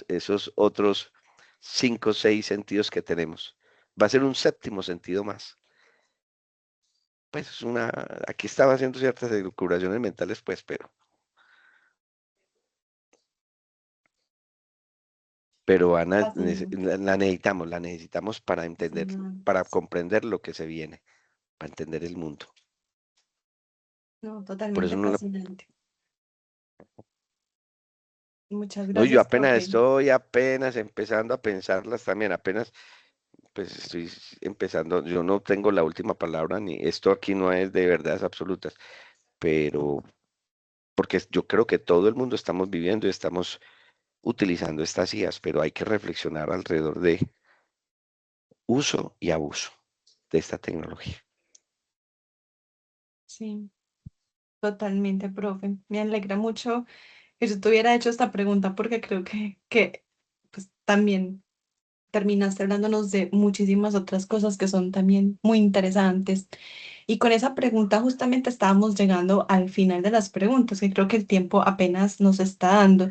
esos otros cinco o seis sentidos que tenemos. Va a ser un séptimo sentido más. Pues aquí estaba haciendo ciertas elucubraciones mentales, pues, pero Fascinante, la necesitamos para entender, para fascinante. comprender lo que se viene, para entender el mundo. No, Por eso totalmente no, fascinante. Muchas no, yo gracias, apenas profe. estoy apenas empezando a pensarlas también, apenas pues estoy empezando, yo no tengo la última palabra, ni esto aquí no es de verdades absolutas, pero porque yo creo que todo el mundo estamos viviendo y estamos utilizando estas IAs, pero hay que reflexionar alrededor de uso y abuso de esta tecnología. Sí, totalmente, profe. Me alegra mucho que yo te hubiera hecho esta pregunta porque creo que pues, también terminaste hablándonos de muchísimas otras cosas que son también muy interesantes. Y con esa pregunta justamente estábamos llegando al final de las preguntas, que creo que el tiempo apenas nos está dando.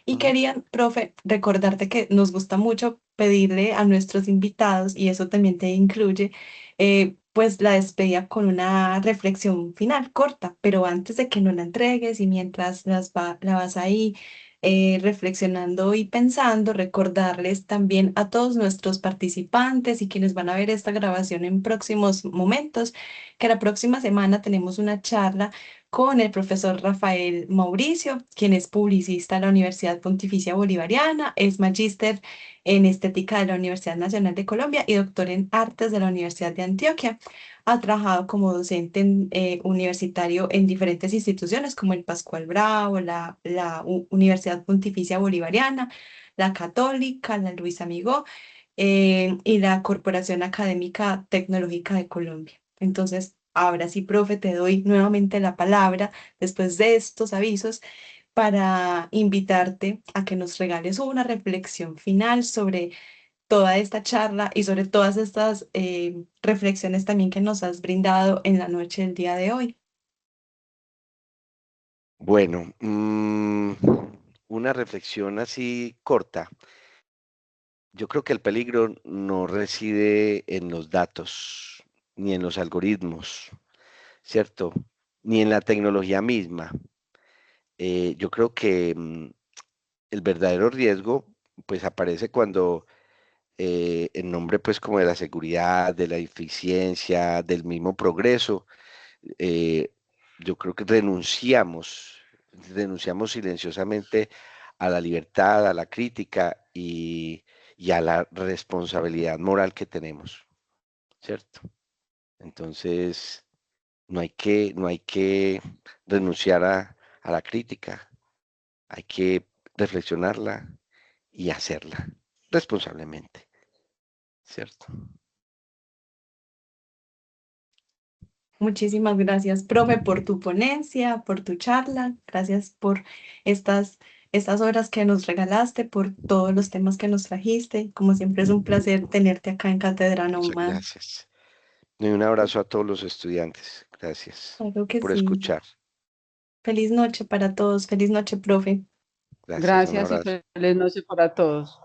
Y Ujú. quería, profe, recordarte que nos gusta mucho pedirle a nuestros invitados, y eso también te incluye, pues la despedida con una reflexión final corta, pero antes de que nos la entregues y mientras la vas ahí reflexionando y pensando, recordarles también a todos nuestros participantes y quienes van a ver esta grabación en próximos momentos, que la próxima semana tenemos una charla con el profesor Rafael Mauricio, quien es publicista de la Universidad Pontificia Bolivariana, es magíster en estética de la Universidad Nacional de Colombia y doctor en artes de la Universidad de Antioquia. Ha trabajado como docente universitario en diferentes instituciones como el Pascual Bravo, la Universidad Pontificia Bolivariana, la Católica, la Luis Amigó y la Corporación Académica Tecnológica de Colombia. Entonces, Ahora sí, profe, te doy nuevamente la palabra después de estos avisos para invitarte a que nos regales una reflexión final sobre toda esta charla y sobre todas estas reflexiones también que nos has brindado en la noche del día de hoy. Bueno, una reflexión así corta. Yo creo que el peligro no reside en los datos, ni en los algoritmos, ¿cierto? Ni en la tecnología misma. Yo creo que el verdadero riesgo, pues aparece cuando en nombre, pues como de la seguridad, de la eficiencia, del mismo progreso, eh, yo creo que renunciamos silenciosamente a la libertad, a la crítica y a la responsabilidad moral que tenemos, ¿cierto? Entonces, no hay que renunciar a la crítica, hay que reflexionarla y hacerla responsablemente, ¿cierto? Muchísimas gracias, profe, por tu ponencia, por tu charla. Gracias por estas, estas horas que nos regalaste, por todos los temas que nos trajiste. Como siempre es un placer tenerte acá en Cátedra Muchas Nómada. gracias. Y un abrazo a todos los estudiantes. Gracias Claro que por sí. escuchar. Feliz noche para todos. Feliz noche, profe. Gracias, un Gracias y abrazo. feliz noche para todos.